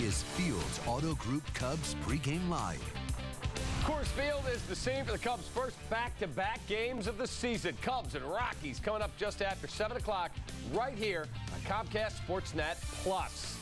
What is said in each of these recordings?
is Fields Auto Group Cubs Pregame Live. Coors Field is the scene for the Cubs' first back-to-back games of the season. Cubs and Rockies coming up just after 7 o'clock right here on Comcast Sportsnet Plus.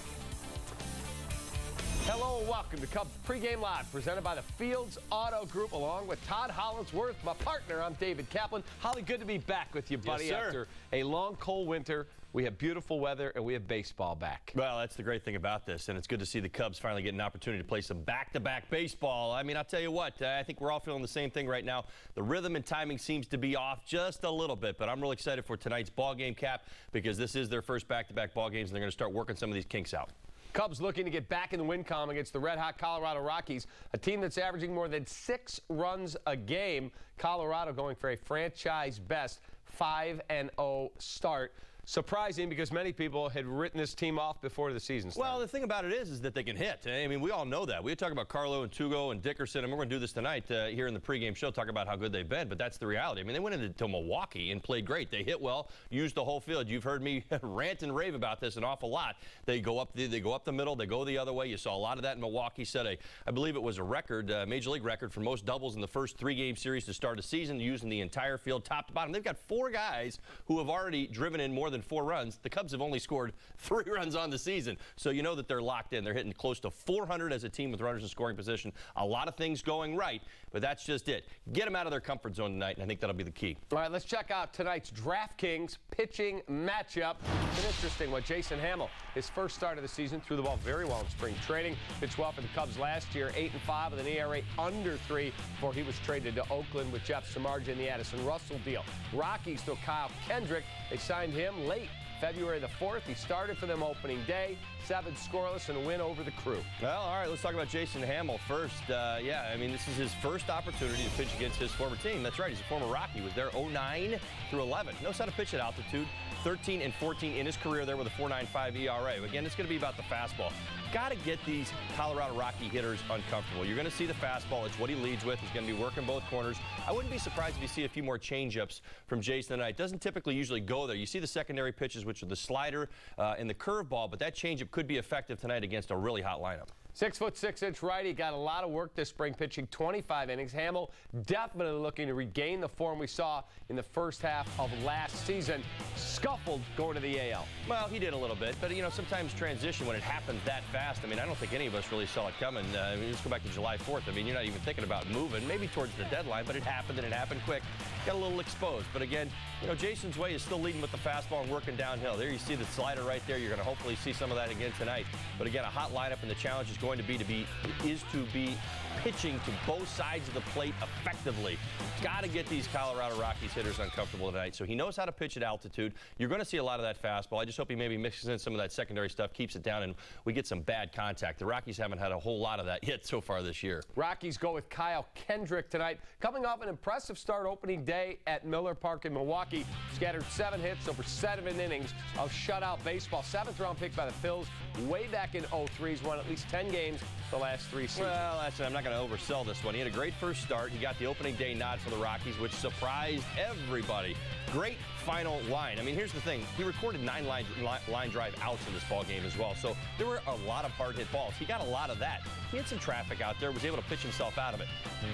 Hello and welcome to Cubs Pregame Live, presented by the Fields Auto Group, along with Todd Hollinsworth, my partner. I'm David Kaplan. Holly, good to be back with you, buddy. Yes, sir. After a long, cold winter, we have beautiful weather, and we have baseball back. Well, that's the great thing about this, and it's good to see the Cubs finally get an opportunity to play some back-to-back baseball. I mean, I'll tell you what, I think we're all feeling the same thing right now. The rhythm and timing seems to be off just a little bit, but I'm really excited for tonight's ball game, Cap, because this is their first back-to-back ball games, and they're going to start working some of these kinks out. Cubs looking to get back in the win column against the red-hot Colorado Rockies, a team that's averaging more than 6 runs a game. Colorado going for a franchise-best 5-0 start. Surprising because many people had written this team off before the season started. Well, the thing about it is that they can hit. I mean, we all know that. We talk about Carlo and Tugo and Dickerson, and we're going to do this tonight here in the pregame show, talk about how good they've been, but that's the reality. I mean, they went into Milwaukee and played great. They hit well, used the whole field. You've heard me rant and rave about this an awful lot. They go up the middle, they go the other way. You saw a lot of that in Milwaukee. Set I believe it was a record, Major League record for most doubles in the first 3-game series to start a season, using the entire field top to bottom. They've got 4 guys who have already driven in more than 4 runs. The Cubs have only scored 3 runs on the season, so you know that they're locked in. They're hitting close to 400 as a team with runners in scoring position. A lot of things going right, but that's just it. Get them out of their comfort zone tonight, and I think that'll be the key. All right, let's check out tonight's DraftKings pitching matchup. It's an interesting one. Jason Hamill, his first start of the season, threw the ball very well in spring training. Pitched well for the Cubs last year, 8-5 with an ERA under 3 before he was traded to Oakland with Jeff Samardzija in the Addison Russell deal. Rockies through Kyle Kendrick. They signed him late February the 4th. He started for them opening day, 7 scoreless and a win over the Crew. Well, all right, let's talk about Jason Hamill first. Yeah, I mean, this is his first opportunity to pitch against his former team. That's right, he's a former Rocky. He was there 09 through 11. Knows how to pitch at altitude. 13 and 14 in his career there with a 4.95 ERA. Again, it's going to be about the fastball. Got to get these Colorado Rocky hitters uncomfortable. You're going to see the fastball. It's what he leads with. He's going to be working both corners. I wouldn't be surprised if you see a few more changeups from Jason tonight. Doesn't typically usually go there. You see the secondary pitches, which are the slider and the curveball, but that changeup could be effective tonight against a really hot lineup. 6'6" righty, got a lot of work this spring, pitching 25 innings. Hamill definitely looking to regain the form we saw in the first half of last season. Scuffled going to the AL. Well, he did a little bit, but you know, sometimes transition, when it happens that fast, I mean, I don't think any of us really saw it coming. Let's go back to July 4th. I mean, you're not even thinking about moving, maybe towards the deadline, but it happened, and it happened quick. Got a little exposed, but again, you know, Jason's way is still leading with the fastball and working downhill. There you see the slider right there. You're going to hopefully see some of that again tonight. But again, a hot lineup, and the challenge is going to be pitching to both sides of the plate effectively. Got to get these Colorado Rockies hitters uncomfortable tonight. So he knows how to pitch at altitude. You're going to see a lot of that fastball. I just hope he maybe mixes in some of that secondary stuff, keeps it down, and we get some bad contact. The Rockies haven't had a whole lot of that yet so far this year. Rockies go with Kyle Kendrick tonight, coming off an impressive start opening day at Miller Park in Milwaukee. Scattered 7 hits over 7 innings of shutout baseball. 7th round pick by the Phils way back in 03. He's won at least 10 games the last 3 seasons. Well, I'm not going to oversell this one. He had a great first start. He got the opening day nod for the Rockies, which surprised everybody. Great final line. I mean, here's the thing. He recorded 9 line drive outs in this ball game as well. So there were a lot of hard hit balls. He got a lot of that. He had some traffic out there, was able to pitch himself out of it.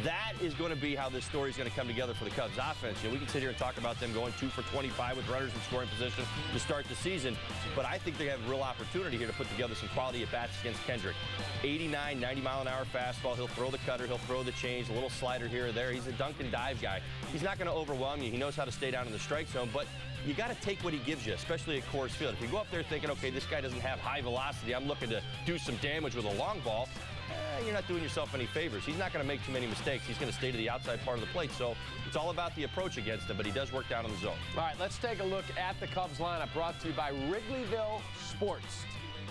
That is going to be how this story is going to come together for the Cubs offense. You know, we can sit here and talk about them going 2 for 25 with runners in scoring position to start the season, but I think they have a real opportunity here to put together some quality at-bats against Kendrick. 89, 90-mile-an-hour fastball. He'll throw the cutter. He'll throw the change, a little slider here or there. He's a dunk and dive guy. He's not going to overwhelm you. He knows how to stay down in the strike zone, but you got to take what he gives you, especially at Coors Field. If you go up there thinking, okay, this guy doesn't have high velocity, I'm looking to do some damage with a long ball, you're not doing yourself any favors. He's not going to make too many mistakes. He's going to stay to the outside part of the plate. So it's all about the approach against him, but he does work down in the zone. All right, let's take a look at the Cubs lineup brought to you by Wrigleyville Sports.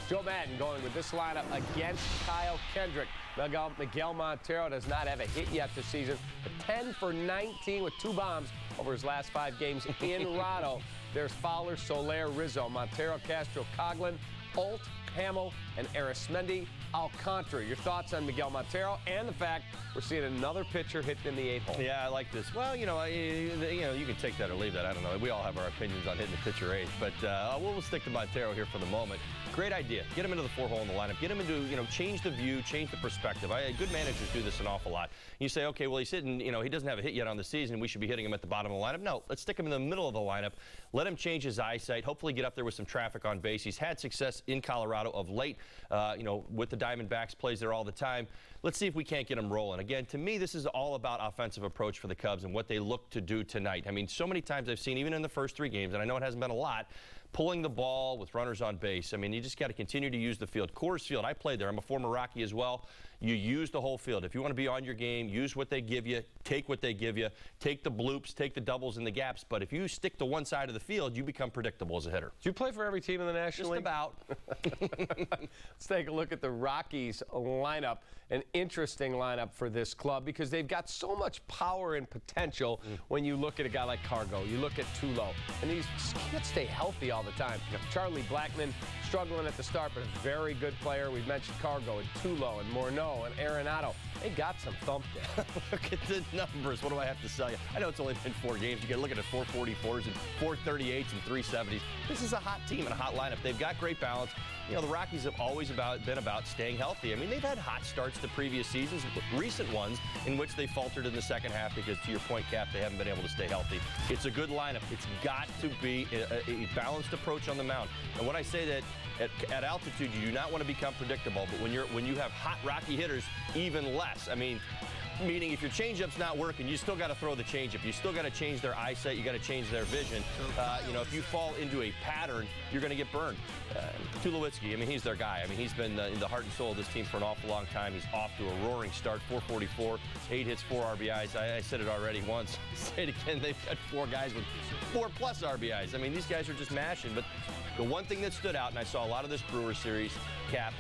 Joe Maddon going with this lineup against Kyle Kendrick. Miguel Montero does not have a hit yet this season, but 10 for 19 with 2 bombs over his last 5 games in Rado. There's Fowler, Soler, Rizzo, Montero, Castro, Coughlin, Holt, Hamill, and Arismendi. Alcantara. Your thoughts on Miguel Montero and the fact we're seeing another pitcher hit in the 8-hole? Yeah, I like this. Well, you can take that or leave that. I don't know. We all have our opinions on hitting the pitcher 8, but we'll stick to Montero here for the moment. Great idea. Get him into the 4-hole in the lineup. Get him into, change the view, change the perspective. Good managers do this an awful lot. You say, okay, well, he's hitting, he doesn't have a hit yet on the season. We should be hitting him at the bottom of the lineup. No, let's stick him in the middle of the lineup. Let him change his eyesight. Hopefully get up there with some traffic on base. He's had success in Colorado of late, with the Diamondbacks, plays there all the time. Let's see if we can't get him rolling. Again, to me, this is all about offensive approach for the Cubs and what they look to do tonight. I mean, so many times I've seen, even in the first 3 games, and I know it hasn't been a lot, pulling the ball with runners on base. I mean, you just got to continue to use the field. Coors Field, I played there. I'm a former Rocky as well. You use the whole field. If you want to be on your game, use what they give you, take what they give you, take the bloops, take the doubles and the gaps. But if you stick to one side of the field, you become predictable as a hitter. Do you play for every team in the National League? Just about. Let's take a look at the Rockies lineup. An interesting lineup for this club because they've got so much power and potential when you look at a guy like Cargo. You look at Tulo, and he just can't stay healthy all the time. Charlie Blackmon struggling at the start, but a very good player. We've mentioned Cargo and Tulo and Morneau and Arenado. They got some thump there. Look at the numbers. What do I have to sell you? I know it's only been 4 games. You got to look at it, 444s and 438s and 370s. This is a hot team and a hot lineup. They've got great balance. The Rockies have always been about staying healthy. I mean, they've had hot starts to previous seasons, recent ones, in which they faltered in the second half because, to your point, Cap, they haven't been able to stay healthy. It's a good lineup. It's got to be a balanced approach on the mound. And when I say that at altitude, you do not want to become predictable, but when you have hot Rocky hitters, even less. I mean, meaning if your changeup's not working, you still got to throw the changeup. You still got to change their eyesight. You got to change their vision. If you fall into a pattern, you're going to get burned. Tulowitzki, I mean, he's their guy. I mean, he's been in the heart and soul of this team for an awful long time. He's off to a roaring start, 444, 8 hits, 4 RBIs. I said it already once. Say it again. They've got 4 guys with 4+ RBIs. I mean, these guys are just mashing. But the one thing that stood out, and I saw a lot of this Brewers series, Cap,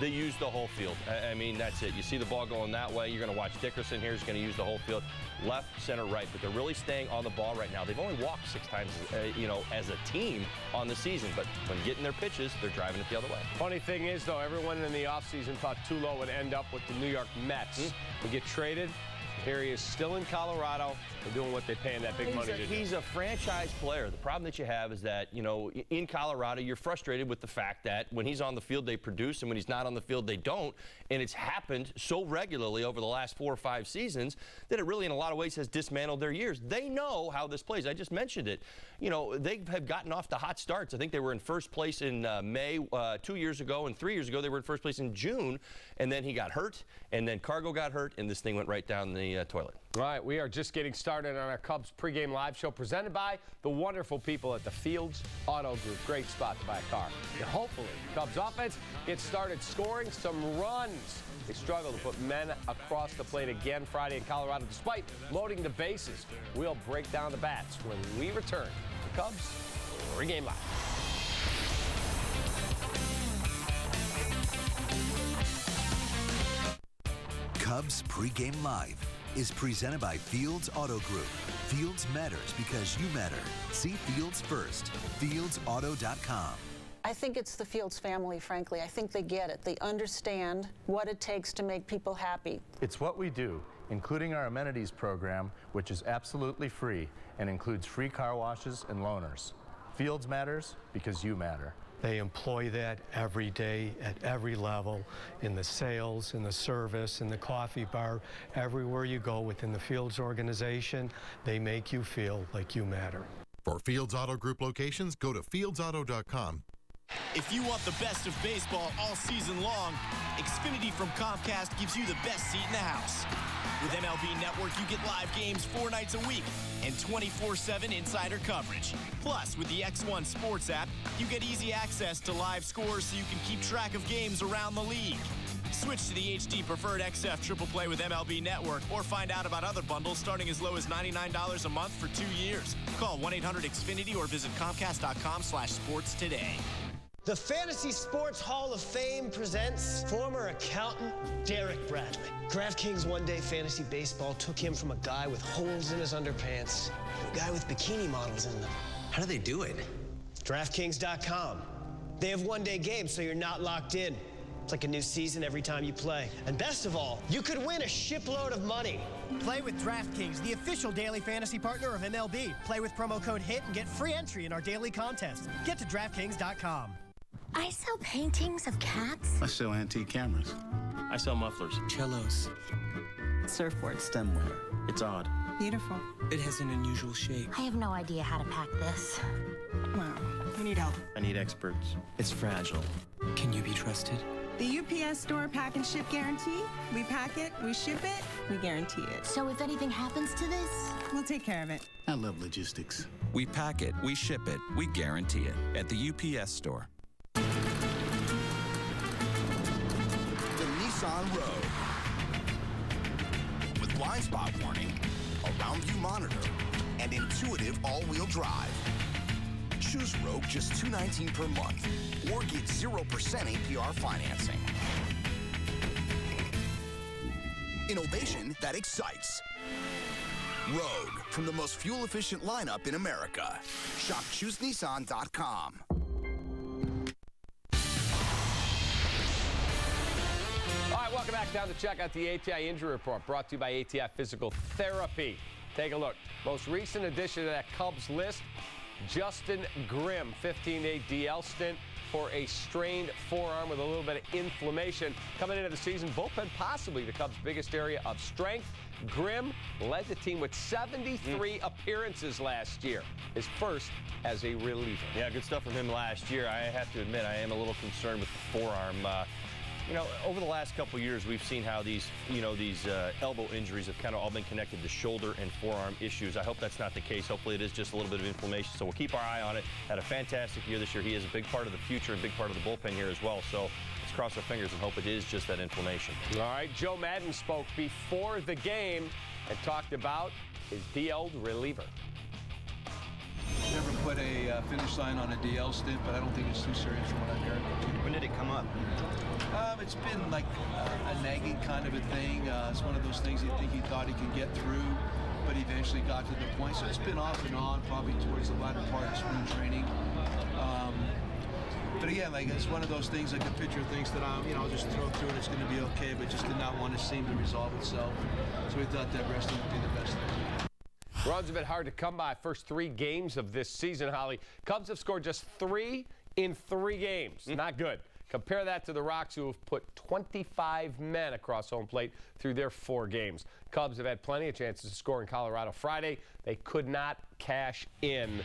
they use the whole field. I mean, that's it. You see the ball going that way. You're going to watch Dickerson here. He's going to use the whole field, left, center, right. But they're really staying on the ball right now. They've only walked 6 times, as a team on the season. But when getting their pitches, they're driving it the other way. Funny thing is, though, everyone in the offseason thought Tulo would end up with the New York Mets. We get traded. Here he is still in Colorado. They're doing what they pay him that big money to do. He's a franchise player. The problem that you have is that, in Colorado, you're frustrated with the fact that when he's on the field, they produce, and when he's not on the field, they don't. And it's happened so regularly over the last 4 or 5 seasons that it really, in a lot of ways, has dismantled their years. They know how this plays. I just mentioned it. They have gotten off to hot starts. I think they were in first place in May 2 years ago, and 3 years ago, they were in first place in June. And then he got hurt, and then Cargo got hurt, and this thing went right down the toilet. All right, we are just getting started on our Cubs pregame live show presented by the wonderful people at the Fields Auto Group. Great spot to buy a car. And hopefully, Cubs offense gets started scoring some runs. They struggle to put men across the plate again Friday in Colorado despite loading the bases. We'll break down the bats when we return to Cubs pregame live. Cubs Pregame Live is presented by Fields Auto Group. Fields matters because you matter. See Fields first. FieldsAuto.com. I think it's the Fields family, frankly. I think they get it. They understand what it takes to make people happy. It's what we do, including our amenities program, which is absolutely free and includes free car washes and loaners. Fields matters because you matter. They employ that every day at every level, in the sales, in the service, in the coffee bar, everywhere you go within the Fields organization. They make you feel like you matter. For Fields Auto Group locations, go to FieldsAuto.com. If you want the best of baseball all season long, Xfinity from Comcast gives you the best seat in the house. With MLB Network, you get live games 4 nights a week and 24/7 insider coverage. Plus, with the X1 Sports app, you get easy access to live scores so you can keep track of games around the league. Switch to the HD Preferred XF Triple Play with MLB Network or find out about other bundles starting as low as $99 a month for 2 years. Call 1-800-XFINITY or visit Comcast.com/sports today. The Fantasy Sports Hall of Fame presents former accountant Derek Bradley. DraftKings One Day Fantasy Baseball took him from a guy with holes in his underpants to a guy with bikini models in them. How do they do it? DraftKings.com. They have one-day games, so you're not locked in. It's like a new season every time you play. And best of all, you could win a shipload of money. Play with DraftKings, the official daily fantasy partner of MLB. Play with promo code HIT and get free entry in our daily contest. Get to DraftKings.com. I sell paintings of cats. I sell antique cameras. I sell mufflers. Cellos. Surfboard. Stemware. It's odd. Beautiful. It has an unusual shape. I have no idea how to pack this. Wow. We need help. I need experts. It's fragile. Can you be trusted? The UPS Store pack and ship guarantee. We pack it, we ship it, we guarantee it. So if anything happens to this, we'll take care of it. I love logistics. We pack it, we ship it, we guarantee it at the UPS Store. The Nissan Rogue. With blind spot warning, a round view monitor, and intuitive all-wheel drive. Choose Rogue just $219 per month or get 0% APR financing. Innovation that excites. Rogue, from the most fuel-efficient lineup in America. Shop ChooseNissan.com. All right, welcome back. Time to check out the ATI Injury Report, brought to you by ATI Physical Therapy. Take a look. Most recent addition to that Cubs list, Justin Grimm, 15-day DL stint for a strained forearm with a little bit of inflammation. Coming into the season, bullpen possibly the Cubs' biggest area of strength. Grimm led the team with 73 appearances last year, his first as a reliever. Yeah, good stuff from him last year. I have to admit, I am a little concerned with the forearm. You know, over the last couple of years, we've seen how these elbow injuries have kind of all been connected to shoulder and forearm issues. I hope that's not the case. Hopefully it is just a little bit of inflammation. So we'll keep our eye on it. Had a fantastic year this year. He is a big part of the future and big part of the bullpen here as well. So let's cross our fingers and hope it is just that inflammation. All right, Joe Maddon spoke before the game and talked about his DL reliever. Never put a finish line on a DL stint, but I don't think it's too serious from what I'm hearing. When did it come up? It's been like a nagging kind of a thing. It's one of those things you think he thought he could get through, but he eventually got to the point. So it's been off and on, probably towards the latter part of spring training. But again, like it's one of those things like a pitcher thinks that I'll just throw through it, it's going to be okay, but just did not want to seem to resolve itself. So we thought that resting would be the best thing. Runs have been hard to come by first 3 games of this season, Holly. Cubs have scored just 3 in 3 games. Not good. Compare that to the Rocks, who have put 25 men across home plate through their 4 games. Cubs have had plenty of chances to score in Colorado Friday. They could not cash in.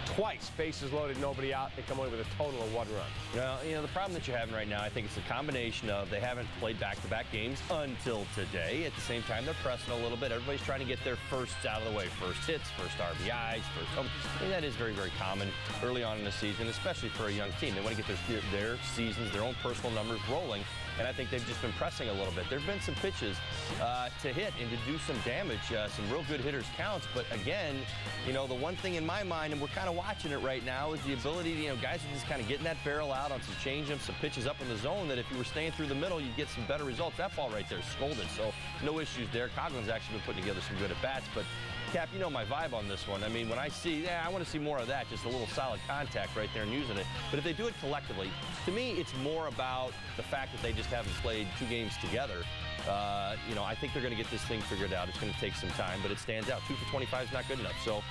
Twice, bases loaded, nobody out. They come away with a total of 1 run. Well, you know, the problem that you're having right now, I think it's a combination of they haven't played back-to-back games until today. At the same time, they're pressing a little bit. Everybody's trying to get their firsts out of the way. First hits, first RBIs, first home. I mean, that is very, very common early on in the season, especially for a young team. They want to get their seasons, their own personal numbers rolling. And I think they've just been pressing a little bit. There have been some pitches to hit and to do some damage. Some real good hitters counts. But again, you know, the one thing in my mind, and we're kind of watching it right now, is the ability to, you know, guys are just kind of getting that barrel out on some change-ups, some pitches up in the zone that if you were staying through the middle, you'd get some better results. That ball right there scolded. So no issues there. Coughlin's actually been putting together some good at-bats. But Cap, you know my vibe on this one. I mean, when I see, I want to see more of that, just a little solid contact right there and using it. But if they do it collectively, to me, it's more about the fact that they just haven't played 2 games together. You know, I think they're going to get this thing figured out. It's going to take some time, but it stands out. 2 for 25 is not good enough. So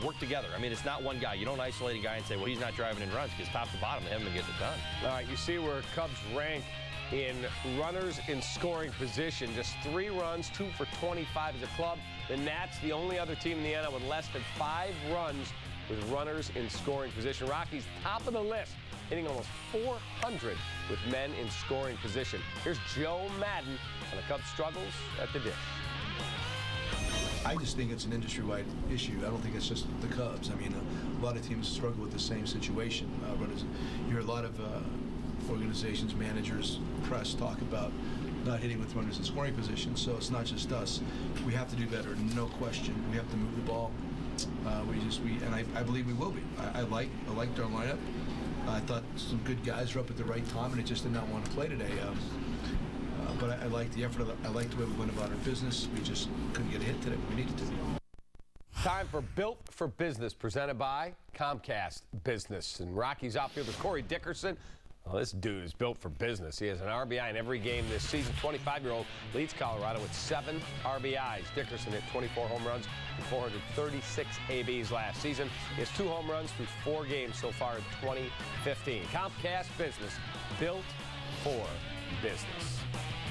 work together. I mean, it's not one guy. You don't isolate a guy and say, well, he's not driving in runs, because top to bottom, they haven't been getting it done. All right, you see where Cubs rank in runners in scoring position. Just 3 runs, 2 for 25 as a club. The Nats, the only other team in the NL with less than 5 runs with runners in scoring position. Rockies, top of the list, hitting almost 400 with men in scoring position. Here's Joe Maddon on the Cubs' struggles at the dish. I just think it's an industry-wide issue. I don't think it's just the Cubs. I mean, a lot of teams struggle with the same situation. You hear a lot of organizations, managers, press talk about not hitting with runners in scoring position. So it's not just us. We have to do better, no question. We have to move the ball. And I believe we will be. I liked our lineup. I thought some good guys were up at the right time, and they just did not want to play today. But I like the effort. I like the way we went about our business. We just couldn't get a hit today, but we needed to. Time for Built for Business, presented by Comcast Business. And Rockies outfielder Corey Dickerson Well, this dude is built for business. He has an RBI in every game this season. 25-year-old leads Colorado with 7 RBIs. Dickerson hit 24 home runs and 436 ABs last season. He has 2 home runs through 4 games so far in 2015. Comcast Business, built for business.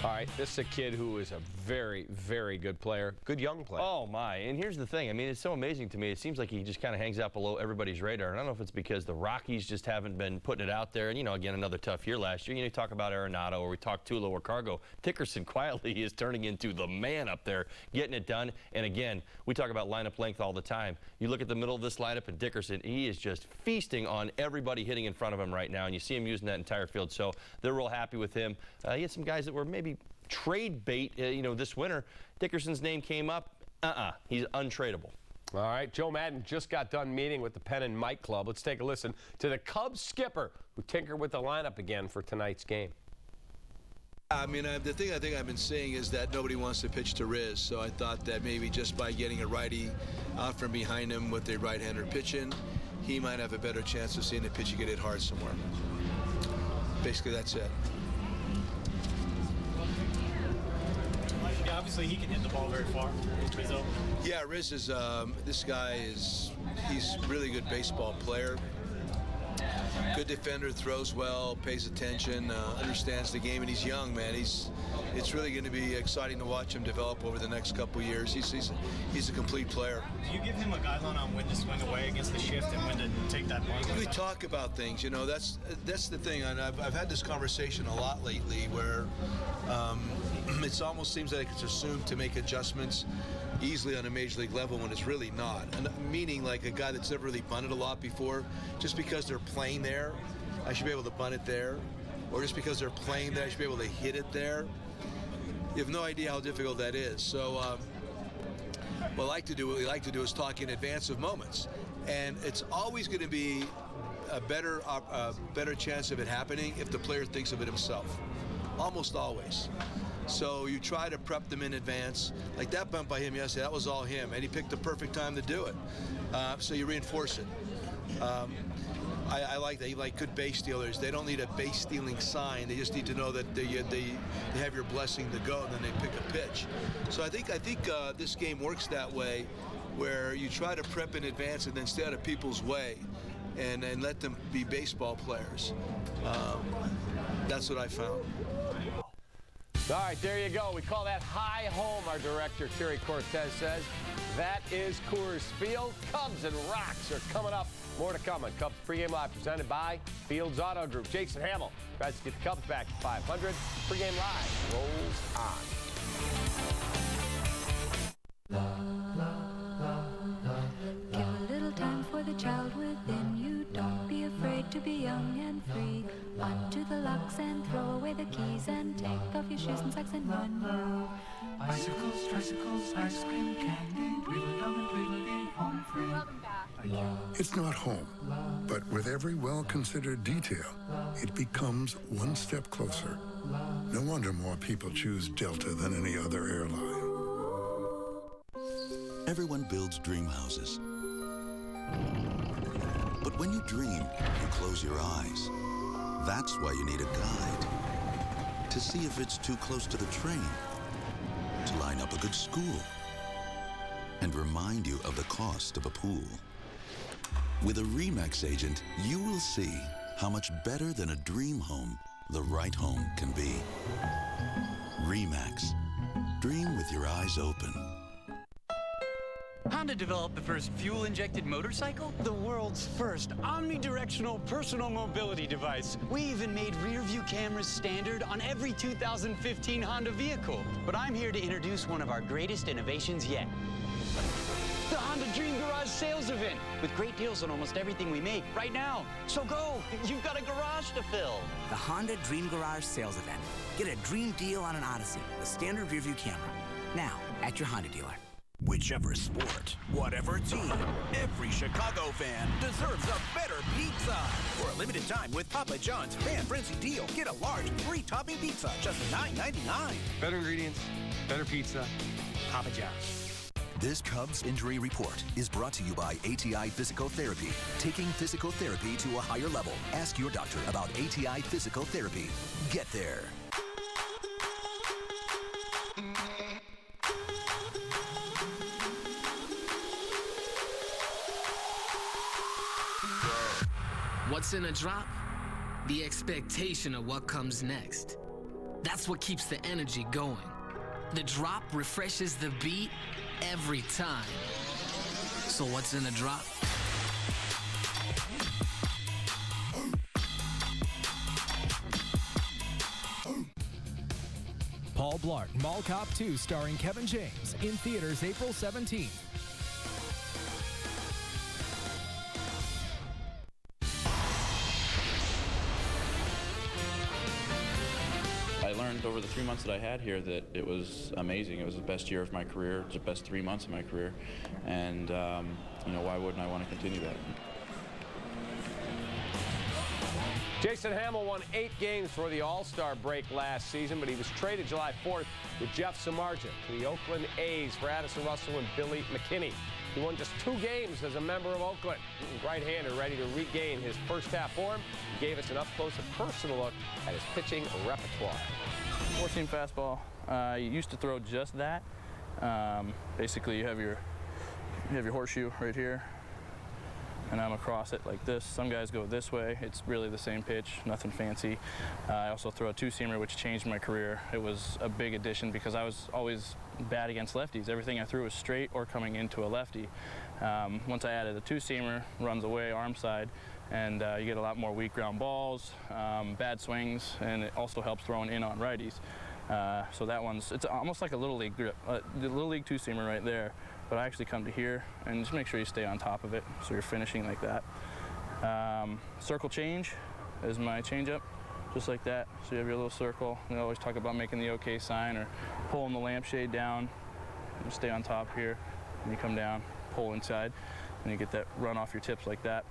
All right, this is a kid who is a very, very good player. Good young player. Oh, my. And here's the thing. I mean, it's so amazing to me. It seems like he just kind of hangs out below everybody's radar. And I don't know if it's because the Rockies just haven't been putting it out there. And, you know, again, another tough year last year. You know, you talk about Arenado or we talk Tulo or Cargo. Dickerson quietly is turning into the man up there, getting it done. And, again, we talk about lineup length all the time. You look at the middle of this lineup and Dickerson, he is just feasting on everybody hitting in front of him right now. And you see him using that entire field. So they're real happy with him. He had some guys that were maybe trade bait, you know, this winter. Dickerson's name came up. He's untradeable. All right, Joe Maddon just got done meeting with the Pen and Mike Club. Let's take a listen to the Cubs skipper who tinkered with the lineup again for tonight's game. I mean, the thing I think I've been saying is that nobody wants to pitch to Riz, so I thought that maybe just by getting a righty out from behind him with a right-hander pitching, he might have a better chance of seeing the pitch get hit hard somewhere. Basically, that's it. Yeah, obviously he can hit the ball very far. Rizzo. Yeah, Riz is, this guy is, he's a really good baseball player. Good defender, throws well, pays attention, understands the game, and he's young, man. It's really going to be exciting to watch him develop over the next couple of years. He's a complete player. Do you give him a guideline on when to swing away against the shift and when to take that ball? We talk about things, you know. That's the thing, and I've had this conversation a lot lately, where it almost seems like it's assumed to make adjustments easily on a major league level when it's really not. And meaning, like a guy that's never really bunted a lot before, just because they're playing there, I should be able to bunt it there, or just because they're playing there, I should be able to hit it there. You have no idea how difficult that is. So what we like to do is talk in advance of moments, and it's always going to be a better chance of it happening if the player thinks of it himself. Almost always. So you try to prep them in advance. Like that bunt by him yesterday, that was all him, and he picked the perfect time to do it. So you reinforce it. I like that. Like good base stealers, they don't need a base stealing sign. They just need to know that they have your blessing to go, and then they pick a pitch. So I think this game works that way, where you try to prep in advance and then stay out of people's way, and let them be baseball players. That's what I found. All right, there you go. We call that high home, our director, Terry Cortez, says. That is Coors Field. Cubs and Rocks are coming up. More to come on Cubs Pregame Live, presented by Fields Auto Group. Jason Hamill tries to get the Cubs back to 500. Pregame Live rolls on. Give a little time for the child within you. Don't be afraid to be young and free. Undo the locks and throw away the keys and take off your shoes and socks in one move. Bicycles, tricycles, ice cream, candy, Tweedledum and Tweedledee, home free. It's not home, but with every well-considered detail, it becomes one step closer. No wonder more people choose Delta than any other airline. Everyone builds dream houses. But when you dream, you close your eyes. That's why you need a guide. To see if it's too close to the train. To line up a good school. And remind you of the cost of a pool. With a RE/MAX agent, you will see how much better than a dream home the right home can be. RE/MAX. Dream with your eyes open. Honda developed the first fuel-injected motorcycle? The world's first omnidirectional personal mobility device. We even made rear-view cameras standard on every 2015 Honda vehicle. But I'm here to introduce one of our greatest innovations yet. The Honda Dream Garage sales event, with great deals on almost everything we make right now. So go, you've got a garage to fill. The Honda Dream Garage sales event. Get a dream deal on an Odyssey with standard rear view camera. Now, at your Honda dealer. Whichever sport, whatever team, every Chicago fan deserves a better pizza. For a limited time with Papa John's Fan Frenzy deal, get a large 3-topping pizza, just $9.99. Better ingredients, better pizza, Papa John's. This Cubs Injury Report is brought to you by ATI Physical Therapy. Taking physical therapy to a higher level. Ask your doctor about ATI Physical Therapy. Get there. What's in a drop? The expectation of what comes next. That's what keeps the energy going. The drop refreshes the beat every time. So what's in a drop? Paul Blart, Mall Cop 2 starring Kevin James, in theaters April 17th. I learned over the 3 months that I had here that it was amazing. It was the best year of my career. It was the best 3 months of my career. And, you know, why wouldn't I want to continue that? Jason Hamill won 8 games for the All-Star break last season, but he was traded July 4th with Jeff Samardzija to the Oakland A's for Addison Russell and Billy McKinney. He won just 2 games as a member of Oakland. Right-hander ready to regain his first-half form. He gave us an up-close and personal look at his pitching repertoire. 4-seam fastball. I used to throw just that. Basically, you have your horseshoe right here, and I'm across it like this. Some guys go this way. It's really the same pitch, nothing fancy. I also throw a 2-seamer, which changed my career. It was a big addition because I was always bad against lefties. Everything I threw was straight or coming into a lefty. Once I added a 2-seamer, runs away, arm side, and you get a lot more weak ground balls, bad swings, and it also helps throwing in on righties. So that it's almost like a Little League grip, the Little League 2-seamer right there. But I actually come to here and just make sure you stay on top of it so you're finishing like that. Circle change is my changeup, just like that. So you have your little circle. We always talk about making the OK sign or pulling the lampshade down. You stay on top here, and you come down, pull inside, and you get that run off your tips like that.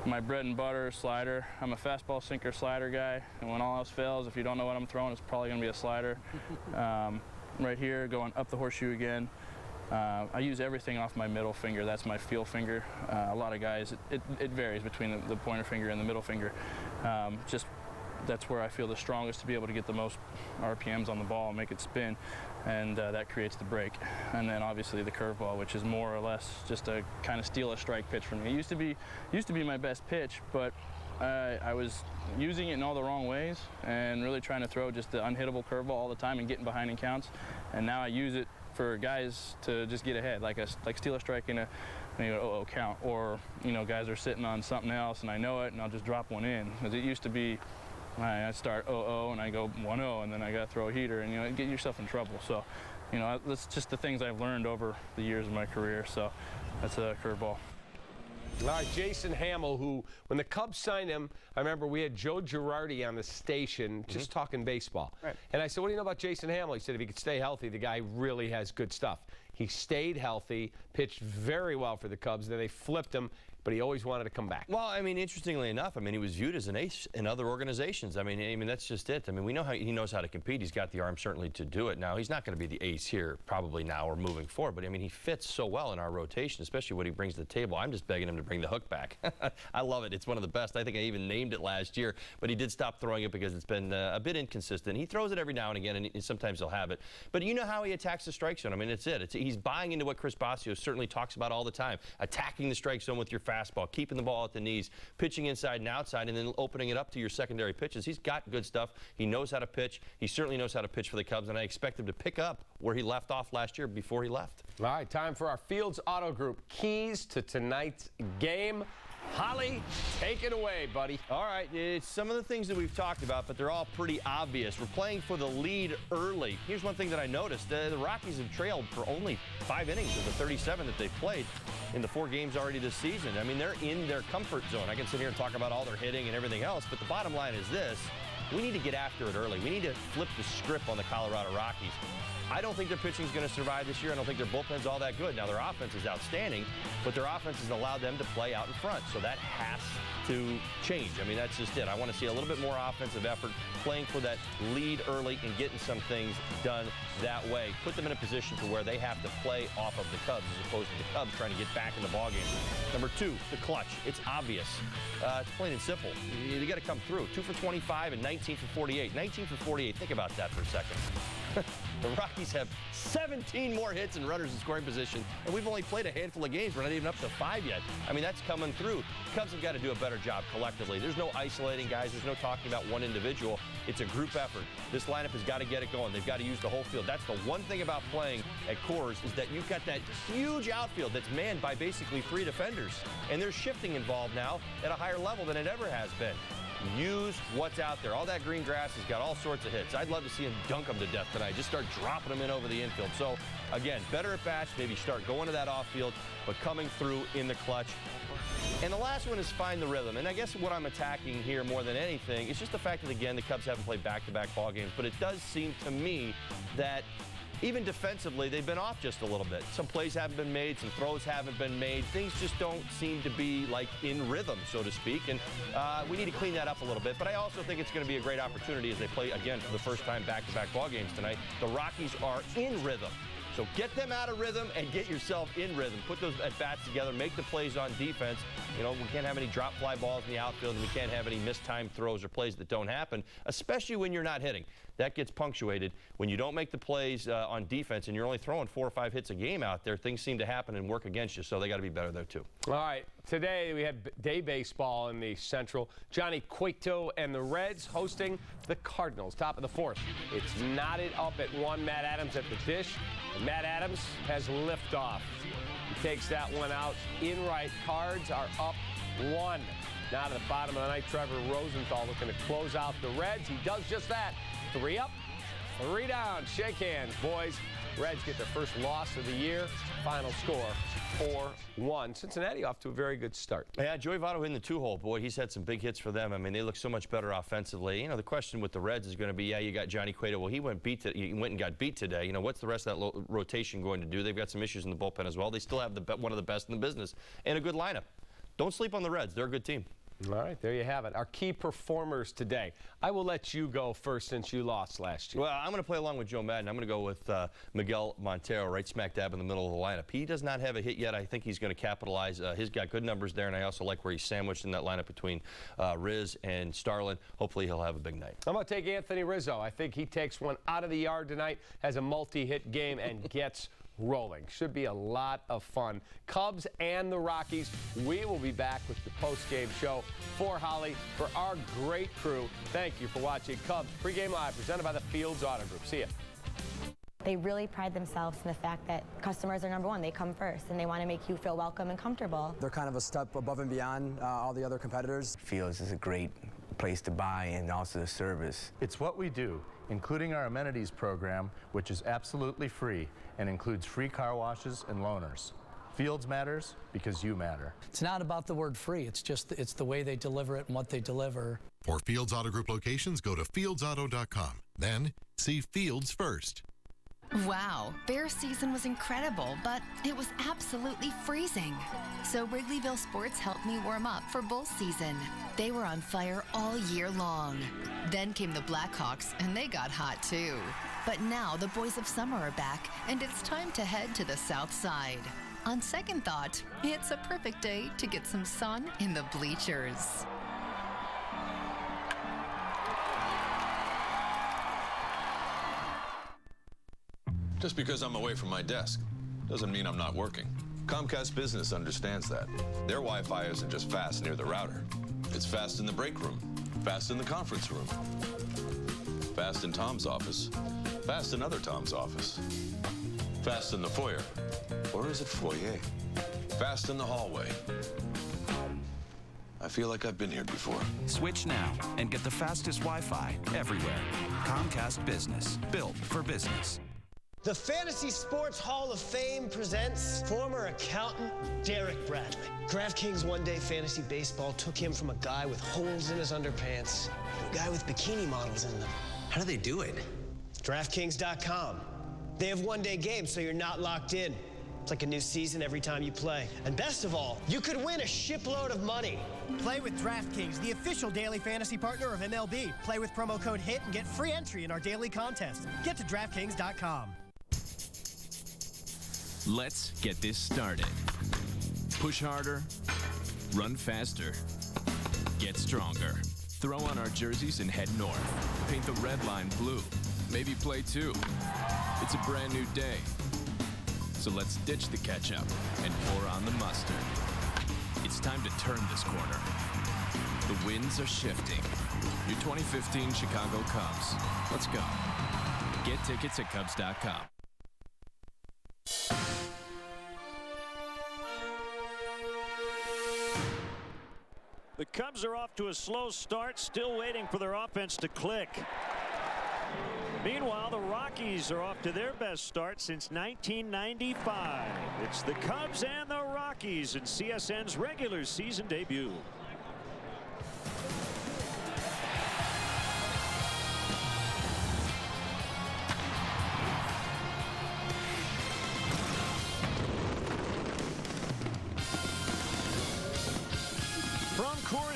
My bread and butter slider. I'm a fastball sinker slider guy, and when all else fails, if you don't know what I'm throwing, it's probably going to be a slider. Right here, going up the horseshoe again. I use everything off my middle finger. That's my feel finger. A lot of guys, it varies between the pointer finger and the middle finger. Just that's where I feel the strongest to be able to get the most RPMs on the ball and make it spin, and that creates the break. And then obviously the curveball, which is more or less just a kind of steal a strike pitch for me. It used to be my best pitch, but I was using it in all the wrong ways and really trying to throw just the unhittable curveball all the time and getting behind in counts. And now I use it for guys to just get ahead, like steal a strike in a 0-0 count, or guys are sitting on something else and I know it and I'll just drop one in. Because it used to be I start 0-0 and I go 1-0 and then I got to throw a heater and get yourself in trouble. So that's just the things I've learned over the years of my career. So that's a curveball. All right, Jason Hamill, who, when the Cubs signed him, I remember we had Joe Girardi on the station just talking baseball. Right. And I said, what do you know about Jason Hamill? He said, if he could stay healthy, the guy really has good stuff. He stayed healthy, pitched very well for the Cubs. Then they flipped him, but he always wanted to come back. Well, I mean, interestingly enough, I mean, he was viewed as an ace in other organizations. I mean, that's just it. I mean, we know he knows how to compete. He's got the arm certainly to do it. Now, he's not going to be the ace here probably now or moving forward, but I mean, he fits so well in our rotation, especially what he brings to the table. I'm just begging him to bring the hook back. I love it. It's one of the best. I think I even named it last year, but he did stop throwing it because it's been a bit inconsistent. He throws it every now and again, and sometimes he'll have it. But you know how he attacks the strike zone. I mean, it's it. He's buying into what Chris Bosio certainly talks about all the time, attacking the strike zone with your fastball, keeping the ball at the knees, pitching inside and outside, and then opening it up to your secondary pitches. He's got good stuff. He knows how to pitch. He certainly knows how to pitch for the Cubs, and I expect him to pick up where he left off last year before he left. All right, time for our Fields Auto Group keys to tonight's game. Holly, take it away, buddy. All right, it's some of the things that we've talked about, but they're all pretty obvious. We're playing for the lead early. Here's one thing that I noticed. The Rockies have trailed for only 5 innings of the 37 that they've played in the 4 games already this season. I mean, they're in their comfort zone. I can sit here and talk about all their hitting and everything else, but the bottom line is this. we need to get after it early. We need to flip the script on the Colorado Rockies. I don't think their pitching is going to survive this year. I don't think their bullpen's all that good. Now, their offense is outstanding, but their offense has allowed them to play out in front, so that has to change. I mean, that's just it. I want to see a little bit more offensive effort, playing for that lead early and getting some things done that way. Put them in a position to where they have to play off of the Cubs as opposed to the Cubs trying to get back in the ballgame. Number 2, the clutch. It's obvious. It's plain and simple. You got to come through. 2 for 25 and 19 for 48. 19 for 48. Think about that for a second. The Rockies have 17 more hits and runners in scoring position, and we've only played a handful of games. We're not even up to 5 yet. I mean, that's coming through. Cubs have got to do a better job collectively. There's no isolating guys. There's no talking about one individual. It's a group effort. This lineup has got to get it going. They've got to use the whole field. That's the one thing about playing at Coors is that you've got that huge outfield that's manned by basically 3 defenders, and there's shifting involved now at a higher level than it ever has been. Use what's out there. All that green grass has got all sorts of hits. I'd love to see him dunk them to death tonight. Just start dropping them in over the infield. So, again, better at bats. Maybe start going to that outfield, but coming through in the clutch. And the last one is find the rhythm. And I guess what I'm attacking here more than anything is just the fact that, again, the Cubs haven't played back-to-back ball games. But it does seem to me that even defensively, they've been off just a little bit. Some plays haven't been made, some throws haven't been made. Things just don't seem to be like in rhythm, so to speak. And we need to clean that up a little bit. But I also think it's going to be a great opportunity as they play again for the first time back-to-back ball games tonight. The Rockies are in rhythm. So get them out of rhythm and get yourself in rhythm. Put those at-bats together, make the plays on defense. You know, we can't have any drop fly balls in the outfield, and we can't have any mistimed throws or plays that don't happen, especially when you're not hitting. That gets punctuated. When you don't make the plays on defense and you're only throwing 4 or 5 hits a game out there, things seem to happen and work against you, so they got to be better there too. All right, today we had day baseball in the Central. Johnny Cueto and the Reds hosting the Cardinals. Top of the 4th. It's knotted up at 1. Matt Adams at the dish. And Matt Adams has liftoff. He takes that one out in right. Cards are up 1. Now to the bottom of the ninth, Trevor Rosenthal looking to close out the Reds. He does just that. 3 up, 3 down. Shake hands, boys. Reds get their first loss of the year. Final score, 4-1. Cincinnati off to a very good start. Yeah, Joey Votto in the 2-hole. Boy, he's had some big hits for them. I mean, they look so much better offensively. You know, the question with the Reds is going to be, yeah, you got Johnny Cueto. Well, he went and got beat today. You know, what's the rest of that rotation going to do? They've got some issues in the bullpen as well. They still have one of the best in the business and a good lineup. Don't sleep on the Reds. They're a good team. All right, there you have it. Our key performers today. I will let you go first since you lost last year. Well, I'm going to play along with Joe Maddon. I'm going to go with Miguel Montero right smack dab in the middle of the lineup. He does not have a hit yet. I think he's going to capitalize. He's got good numbers there, and I also like where he's sandwiched in that lineup between Riz and Starlin. Hopefully he'll have a big night. I'm going to take Anthony Rizzo. I think he takes one out of the yard tonight, has a multi-hit game, and gets rolling. Should be a lot of fun. Cubs and the Rockies. We will be back with the post-game show. For Holly, for our great crew, thank you for watching Cubs Pregame Live, presented by the Fields Auto Group. See ya. They really pride themselves in the fact that customers are number one. They come first, and they want to make you feel welcome and comfortable. They're kind of a step above and beyond all the other competitors. Fields is a great place to buy, and also the service. It's what we do, including our amenities program, which is absolutely free and includes free car washes and loaners. Fields matters because you matter. It's not about the word free. It's the way they deliver it and what they deliver. For Fields Auto Group locations, go to fieldsauto.com. Then see Fields first. Wow, bear season was incredible, but it was absolutely freezing. So Wrigleyville Sports helped me warm up for bull season. They were on fire all year long. Then came the Blackhawks, and they got hot too. But now the boys of summer are back, and it's time to head to the south side. On second thought, it's a perfect day to get some sun in the bleachers. Just because I'm away from my desk doesn't mean I'm not working. Comcast Business understands that. Their Wi-Fi isn't just fast near the router. It's fast in the break room, fast in the conference room, fast in Tom's office, fast in other Tom's office, fast in the foyer, or is it foyer? Fast in the hallway. I feel like I've been here before. Switch now and get the fastest Wi-Fi everywhere. Comcast Business, built for business. The Fantasy Sports Hall of Fame presents former accountant Derek Bradley. DraftKings One Day Fantasy Baseball took him from a guy with holes in his underpants to a guy with bikini models in them. How do they do it? DraftKings.com. They have one-day games, so you're not locked in. It's like a new season every time you play. And best of all, you could win a shipload of money. Play with DraftKings, the official daily fantasy partner of MLB. Play with promo code HIT and get free entry in our daily contest. Get to DraftKings.com. Let's get this started. Push harder, run faster, get stronger. Throw on our jerseys and head north. Paint the red line blue. Maybe play two. It's a brand new day. So let's ditch the ketchup and pour on the mustard. It's time to turn this corner. The winds are shifting. Your 2015 Chicago Cubs. Let's go. Get tickets at Cubs.com. The Cubs are off to a slow start, still waiting for their offense to click. Meanwhile, the Rockies are off to their best start since 1995. It's the Cubs and the Rockies in CSN's regular season debut.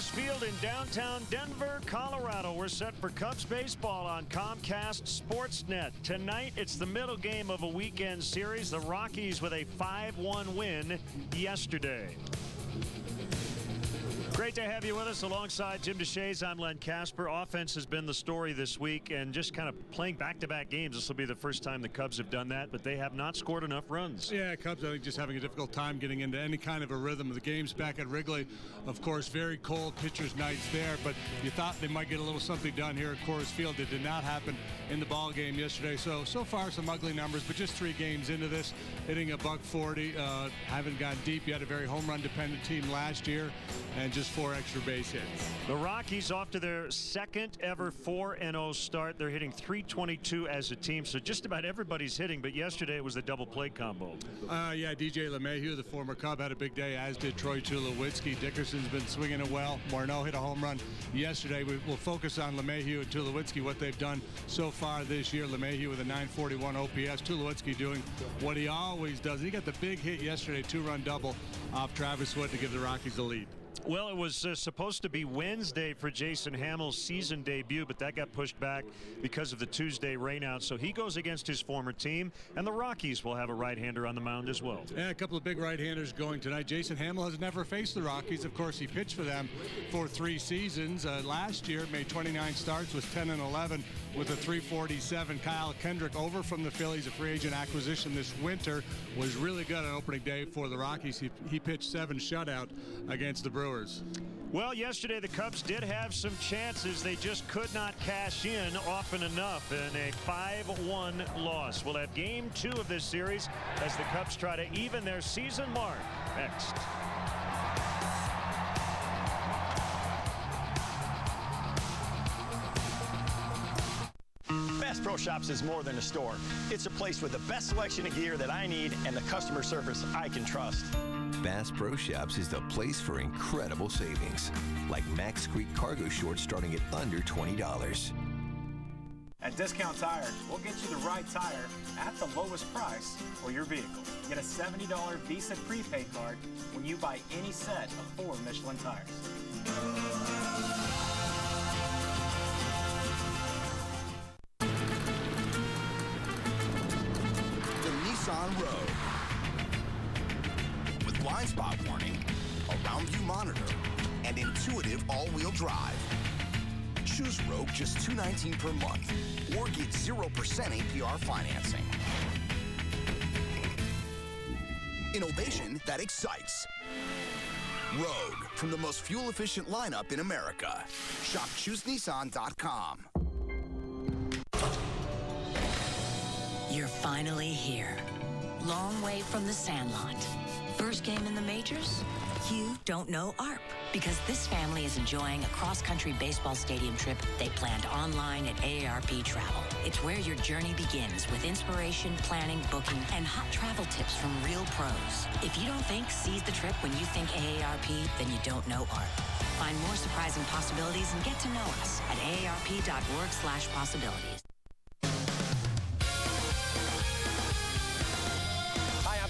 Field in downtown Denver, Colorado. We're set for Cubs baseball on Comcast Sportsnet. Tonight, it's the middle game of a weekend series. The Rockies with a 5-1 win yesterday. Great to have you with us alongside Jim DeShays. I'm Len Casper. Offense has been the story this week, and just kind of playing back-to-back games. This will be the first time the Cubs have done that, but they have not scored enough runs. Yeah, Cubs, I think, just having a difficult time getting into any kind of a rhythm. The game's back at Wrigley. Of course, very cold pitcher's nights there, but you thought they might get a little something done here at Coors Field. It did not happen in the ball game yesterday. So far, some ugly numbers, but just 3 games into this, hitting $140. Haven't gotten deep yet. A very home run-dependent team last year, and just 4 extra base hits. The Rockies off to their second ever 4-0 start. They're hitting .322 as a team, so just about everybody's hitting, but yesterday it was the double play combo. Yeah, DJ LeMahieu, the former Cub, had a big day, as did Troy Tulowitzki. Dickerson's been swinging it well. Morneau hit a home run yesterday. We'll focus on LeMahieu and Tulowitzki, what they've done so far this year. LeMahieu with a .941 OPS. Tulowitzki doing what he always does. He got the big hit yesterday, 2-run double off Travis Wood to give the Rockies the lead. Well, it was supposed to be Wednesday for Jason Hamill's season debut, but that got pushed back because of the Tuesday rainout. So he goes against his former team, and the Rockies will have a right-hander on the mound as well. Yeah, a couple of big right-handers going tonight. Jason Hamill has never faced the Rockies. Of course, he pitched for them for 3 seasons. Last year, made 29 starts, was 10-11 with a .347. Kyle Kendrick, over from the Phillies, a free agent acquisition this winter, was really good on opening day for the Rockies. He pitched 7 shutout against the Brewers. Well, yesterday the Cubs did have some chances. They just could not cash in often enough in a 5-1 loss. We'll have game 2 of this series as the Cubs try to even their season mark next. Bass Pro Shops is more than a store. It's a place with the best selection of gear that I need and the customer service I can trust. Bass Pro Shops is the place for incredible savings, like Max Creek cargo shorts starting at under $20. At Discount Tire, we'll get you the right tire at the lowest price for your vehicle. Get a $70 Visa prepaid card when you buy any set of 4 Michelin tires. The Nissan Rogue. With blind spot warning, a round view monitor, and intuitive all-wheel drive. Choose Rogue just $219 per month, or get 0% APR financing. Innovation that excites. Rogue, from the most fuel-efficient lineup in America. Shop ChooseNissan.com. You're finally here. Long way from the Sandlot. First game in the majors? You don't know ARP because this family is enjoying a cross-country baseball stadium trip they planned online at AARP Travel. It's where your journey begins with inspiration, planning, booking, and hot travel tips from real pros. If you don't think seize the trip when you think AARP, then you don't know ARP. Find more surprising possibilities and get to know us at aarp.org/possibilities.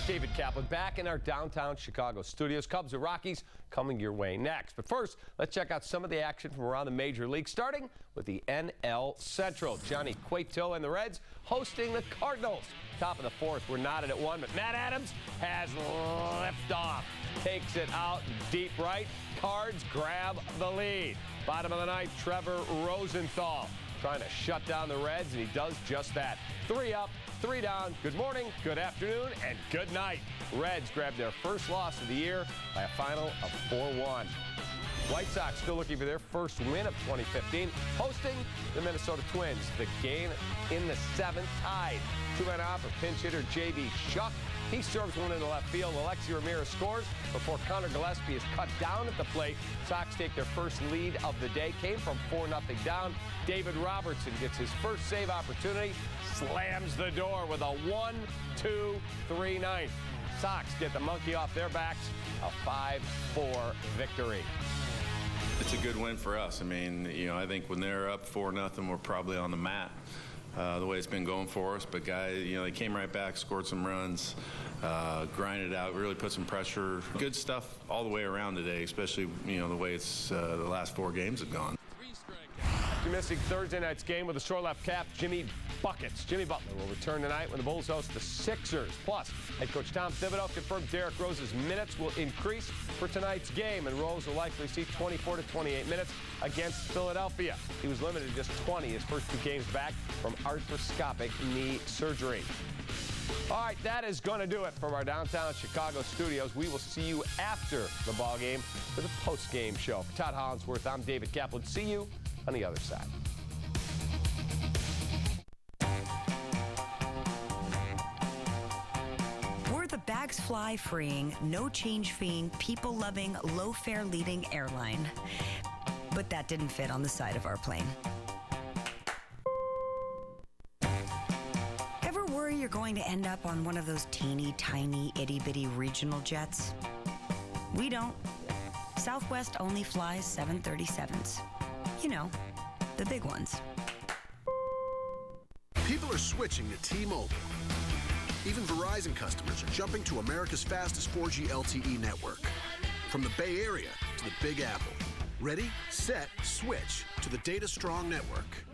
David Kaplan back in our downtown Chicago studios. Cubs and Rockies coming your way next. But first, let's check out some of the action from around the major leagues, starting with the NL Central. Johnny Cueto and the Reds hosting the Cardinals. Top of the fourth, we're knotted at 1, but Matt Adams has liftoff. Takes it out deep right. Cards grab the lead. Bottom of the ninth, Trevor Rosenthal trying to shut down the Reds, and he does just that. 3 up, 3 down. Good morning, good afternoon, and good night. Reds grabbed their first loss of the year by a final of 4-1. White Sox still looking for their first win of 2015, hosting the Minnesota Twins. The game in the 7th tied. 2 men out for pinch hitter J.D. Shuck. He serves one into left field. Alexi Ramirez scores before Connor Gillespie is cut down at the plate. Sox take their first lead of the day. Came from 4-0 down. David Robertson gets his first save opportunity. Slams the door with a 1-2-3 ninth. Sox get the monkey off their backs. A 5-4 victory. It's a good win for us. I mean, I think when they're up 4-0, we're probably on the mat. The way it's been going for us, but guys, they came right back, scored some runs, grinded out, really put some pressure. Good stuff all the way around today, especially the way it's the last 4 games have gone. Missing Thursday night's game with a short left cap, Jimmy Buckets. Jimmy Butler will return tonight when the Bulls host the Sixers. Plus, head coach Tom Thibodeau confirmed Derrick Rose's minutes will increase for tonight's game, and Rose will likely see 24 to 28 minutes against Philadelphia. He was limited to just 20 his first 2 games back from arthroscopic knee surgery. All right, that is going to do it from our downtown Chicago studios. We will see you after the ball game for the post-game show. For Todd Hollinsworth, I'm David Kaplan. See you on the other side. We're the bags fly freeing, no change feeing, people loving, low fare leading airline. But that didn't fit on the side of our plane. Ever worry you're going to end up on one of those teeny tiny itty bitty regional jets? We don't. Southwest only flies 737s. The big ones. People are switching to T-Mobile. Even Verizon customers are jumping to America's fastest 4G LTE network. From the Bay Area to the Big Apple. Ready, set, switch to the data-strong network.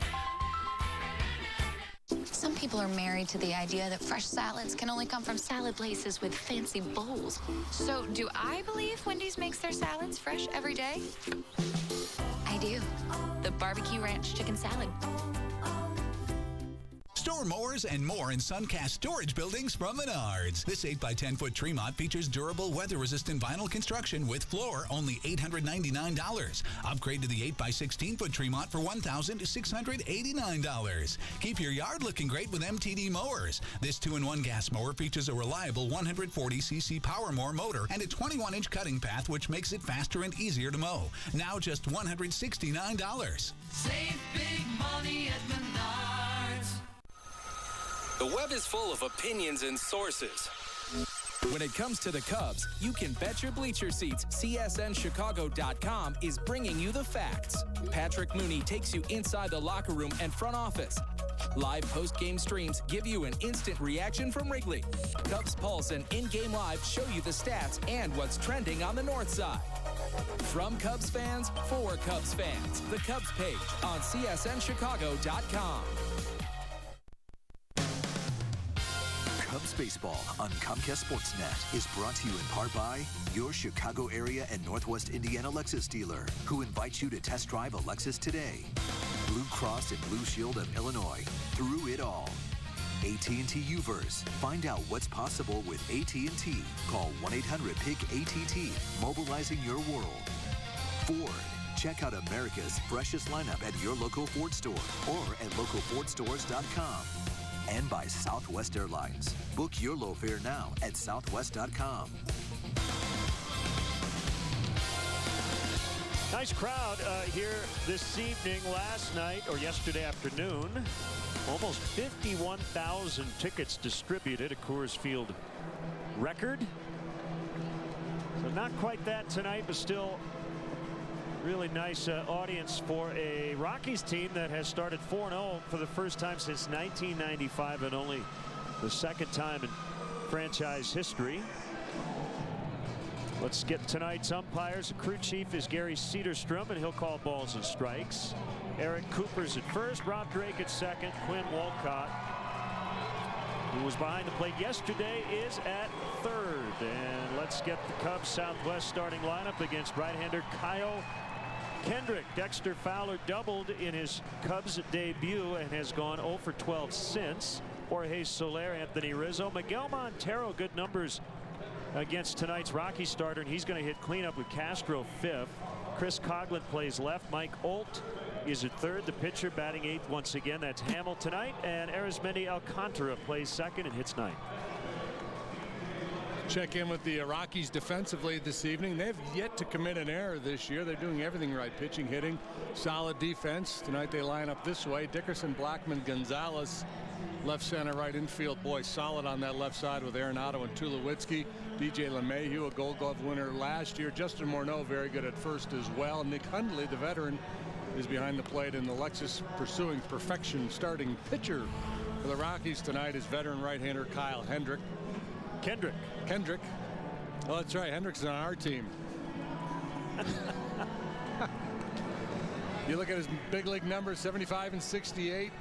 Some people are married to the idea that fresh salads can only come from salad places with fancy bowls. So do I believe Wendy's makes their salads fresh every day? I do. The barbecue ranch chicken salad. Store mowers and more in Suncast storage buildings from Menards. This 8x10-foot Tremont features durable, weather-resistant vinyl construction with floor only $899. Upgrade to the 8x16-foot Tremont for $1,689. Keep your yard looking great with MTD mowers. This 2-in-1 gas mower features a reliable 140cc power mower motor and a 21-inch cutting path, which makes it faster and easier to mow. Now just $169. Save big money at Menards. The web is full of opinions and sources. When it comes to the Cubs, you can bet your bleacher seats CSNChicago.com is bringing you the facts. Patrick Mooney takes you inside the locker room and front office. Live post-game streams give you an instant reaction from Wrigley. Cubs Pulse and In-Game Live show you the stats and what's trending on the north side. From Cubs fans, for Cubs fans, the Cubs page on CSNChicago.com. Cubs baseball on Comcast Sportsnet is brought to you in part by your Chicago area and Northwest Indiana Lexus dealer, who invites you to test drive a Lexus today. Blue Cross and Blue Shield of Illinois, through it all. AT&T Uverse. Find out what's possible with AT&T. Call 1-800-PIC-ATT, mobilizing your world. Ford. Check out America's freshest lineup at your local Ford store or at localfordstores.com. And by Southwest Airlines. Book your low fare now at southwest.com. Nice crowd here this evening. Last night or yesterday afternoon, almost 51,000 tickets distributed, a Coors Field record. So not quite that tonight, but still really nice audience for a Rockies team that has started 4-0 for the first time since 1995 and only the second time in franchise history. Let's get tonight's umpires. The crew chief is Gary Cedarstrom, and he'll call balls and strikes. Eric Cooper's at first, Rob Drake at second, Quinn Walcott, who was behind the plate yesterday, is at third. And let's get the Cubs Southwest starting lineup against right-hander Kyle Kendrick. Dexter Fowler doubled in his Cubs debut and has gone 0 for 12 since. Jorge Soler, Anthony Rizzo, Miguel Montero, good numbers against tonight's Rockies starter, and he's going to hit cleanup with Castro fifth. Chris Coughlin plays left. Mike Olt is at third. The pitcher batting eighth once again. That's Hamill tonight. And Arismendi Alcantara plays second and hits ninth. Check in with the Rockies defensively this evening. They've yet to commit an error this year. They're doing everything right. Pitching, hitting, solid defense. Tonight they line up this way. Dickerson, Blackman, Gonzalez, left center, right infield. Boy, solid on that left side with Arenado and Tulowitzki. DJ LeMahieu, a Gold Glove winner last year. Justin Morneau, very good at first as well. Nick Hundley, the veteran, is behind the plate, and the Lexus pursuing perfection starting pitcher for the Rockies tonight is veteran right-hander Kyle Kendrick. Oh, that's right. Hendrick's on our team. You look at his big league numbers, 75 and 68.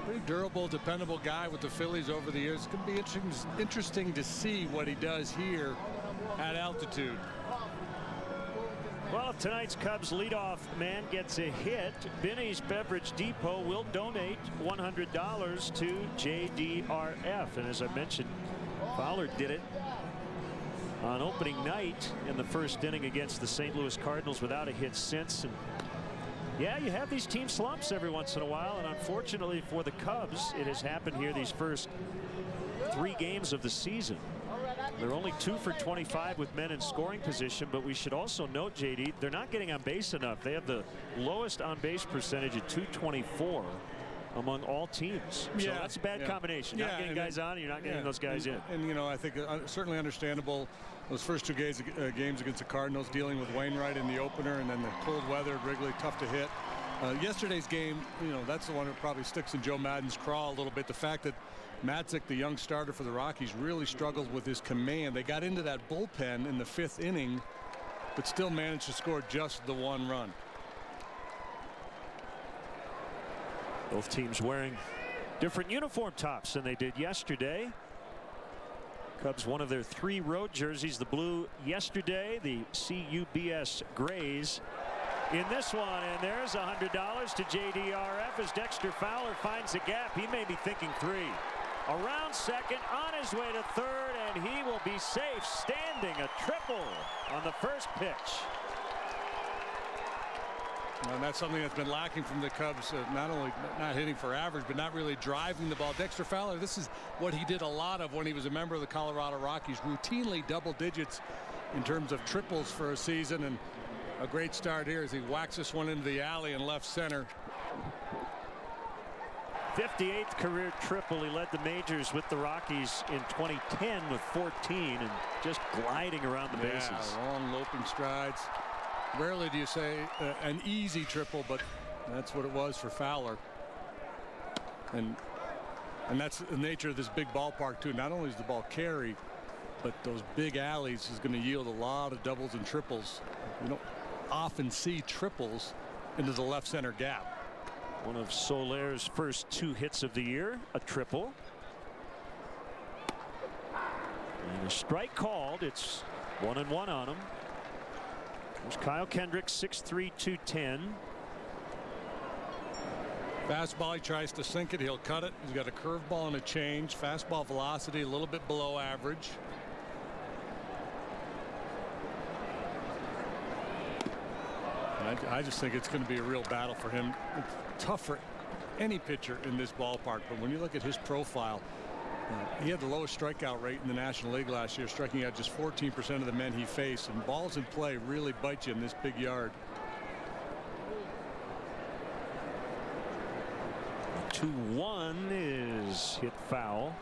Pretty durable, dependable guy with the Phillies over the years. It's going to be interesting to see what he does here at altitude. Well, if tonight's Cubs leadoff man gets a hit, Binny's Beverage Depot will donate $100 to JDRF. And as I mentioned, Fowler did it on opening night in the first inning against the St. Louis Cardinals without a hit since. And yeah, you have these team slumps every once in a while, and unfortunately for the Cubs, it has happened here these first 3 games of the season. They're only 2 for 25 with men in scoring position, but we should also note, JD, they're not getting on base enough. They have the lowest on base percentage at .224 among all teams. So that's a bad combination. Not getting guys on, and you're not getting those guys in. And you know, I think certainly understandable. Those first 2 games against the Cardinals, dealing with Wainwright in the opener, and then the cold weather, Wrigley, tough to hit. Yesterday's game, you know, that's the one that probably sticks in Joe Maddon's craw a little bit. The fact that Matzik, the young starter for the Rockies, really struggled with his command. They got into that bullpen in the 5th inning, but still managed to score just the 1 run. Both teams wearing different uniform tops than they did yesterday. Cubs, one of their 3 road jerseys, the blue yesterday, the CUBS grays in this one. And there's $100 to JDRF as Dexter Fowler finds a gap. He may be thinking 3. Around second, on his way to third, and he will be safe, standing a triple on the first pitch. And that's something that's been lacking from the Cubs, not only not hitting for average, but not really driving the ball. Dexter Fowler, this is what he did a lot of when he was a member of the Colorado Rockies, routinely double digits in terms of triples for a season, and a great start here as he whacks this one into the alley in left center. 58th career triple. He led the majors with the Rockies in 2010 with 14, and just gliding around the bases. Long loping strides. Rarely do you say an easy triple, but that's what it was for Fowler. And that's the nature of this big ballpark too. Not only does the ball carry, but those big alleys is going to yield a lot of doubles and triples. You don't often see triples into the left center gap. One of Soler's first 2 hits of the year, a triple. And a strike called. It's 1-1 on him. There's Kyle Kendrick, 6'3", 210. Fastball, he tries to sink it. He'll cut it. He's got a curveball and a change. Fastball velocity a little bit below average. I just think it's going to be a real battle for him. It's tough for any pitcher in this ballpark, but when you look at his profile, He had the lowest strikeout rate in the National League last year, striking out just 14% of the men he faced. And balls in play really bite you in this big yard. 2-1 is hit foul.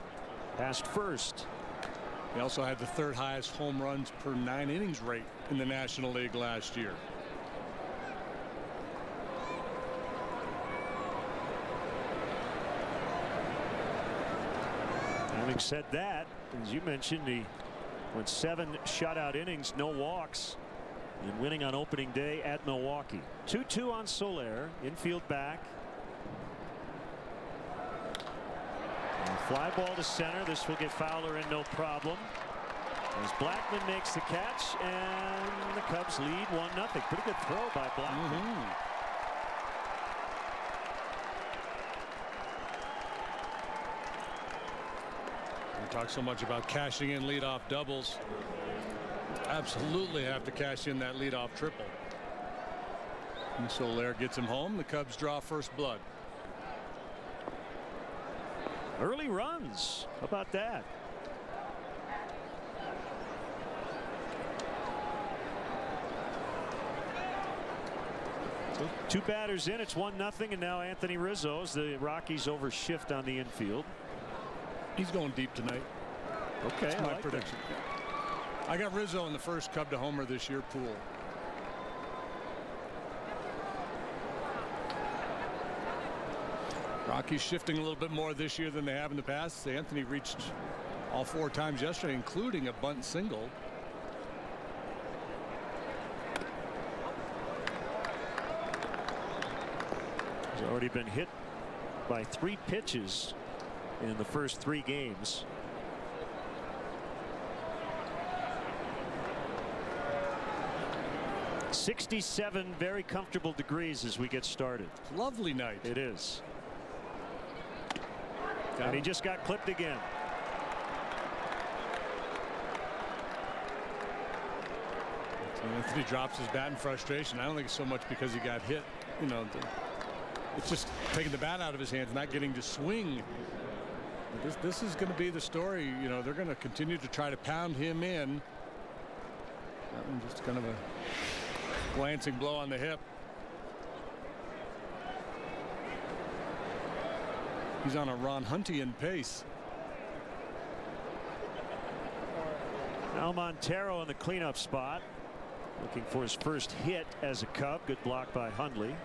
Past first. He also had the third highest home runs per 9 innings rate in the National League last year. Having said that, as you mentioned, he went 7 shutout innings, no walks, and winning on opening day at Milwaukee. 2-2 on Soler, infield back. And fly ball to center. This will get Fowler in no problem. As Blackman makes the catch, and the Cubs lead 1-0. Pretty good throw by Blackman. Talk so much about cashing in leadoff doubles. Absolutely have to cash in that leadoff triple. And Soler gets him home. The Cubs draw first blood. Early runs. How about that? So 2 batters in. It's 1-0, and now Anthony Rizzo's. The Rockies overshift on the infield. He's going deep tonight. Okay, that's my like prediction. I got Rizzo in the first Cub to homer this year pool. Rockies shifting a little bit more this year than they have in the past. Anthony reached all 4 times yesterday, including a bunt single. He's already been hit by 3 pitches in the first 3 games. '67 very comfortable degrees as we get started. Lovely night. It is. And he just got clipped again. Anthony drops his bat in frustration. I don't think it's so much because he got hit. You know, it's just taking the bat out of his hands, not getting to swing. This is going to be the story. You know, they're going to continue to try to pound him in. That one just kind of a glancing blow on the hip. He's on a Ron Huntian pace. Now Montero in the cleanup spot, looking for his first hit as a Cub. Good block by Hundley.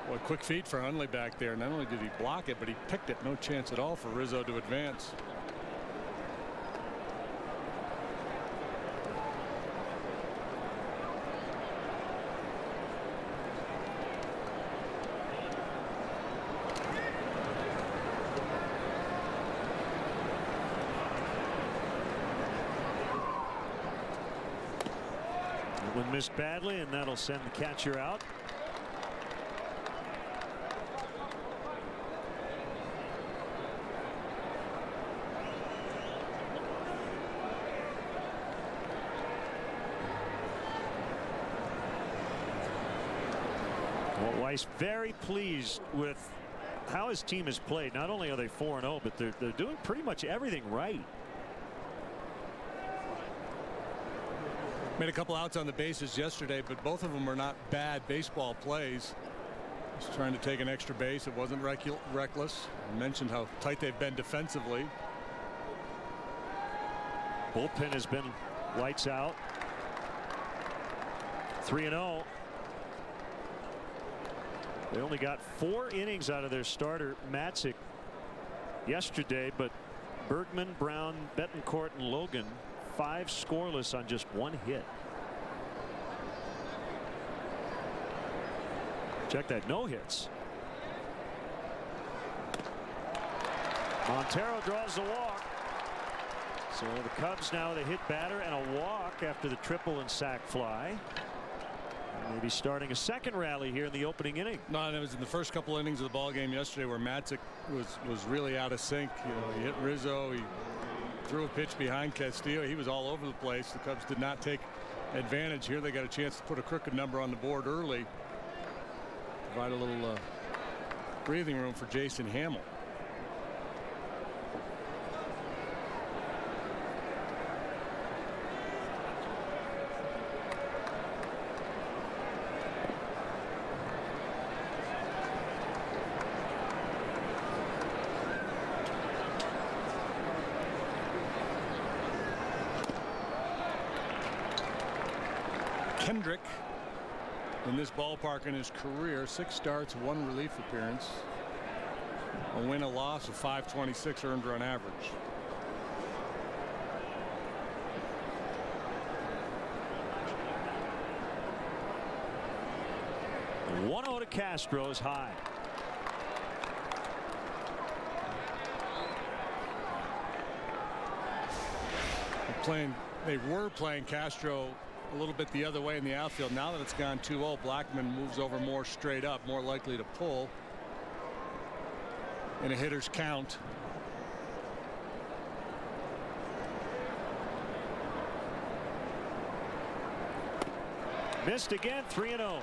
Boy, quick feet for Hundley back there. Not only did he block it, but he picked it. No chance at all for Rizzo to advance. One missed badly, and that'll send the catcher out. Well, Weiss very pleased with how his team has played. Not only are they 4-0, but they're doing pretty much everything right. Made a couple outs on the bases yesterday, but both of them were not bad baseball plays. Just trying to take an extra base. It wasn't reckless. I mentioned how tight they've been defensively. Bullpen has been lights out. 3-0. They only got 4 innings out of their starter Matzik yesterday, but Bergman, Brown, Betancourt, and Logan 5 scoreless on just 1 hit. Check that, no hits. Montero draws the walk. So the Cubs now with a hit batter and a walk after the triple and sac fly. Maybe starting a second rally here in the opening inning. No, and it was in the first couple innings of the ball game yesterday where Matzik was really out of sync. You know, he hit Rizzo. He threw a pitch behind Castillo. He was all over the place. The Cubs did not take advantage here. They got a chance to put a crooked number on the board early. Provide a little breathing room for Jason Hamill. Kendrick in this ballpark in his career. 6 starts, 1 relief appearance. A win, a loss of 526 earned run average. The 1-0 to Castro is high. They were playing Castro a little bit the other way in the outfield. Now that it's gone 2-0, Blackman moves over more straight up, more likely to pull in a hitter's count. Missed again, 3-0.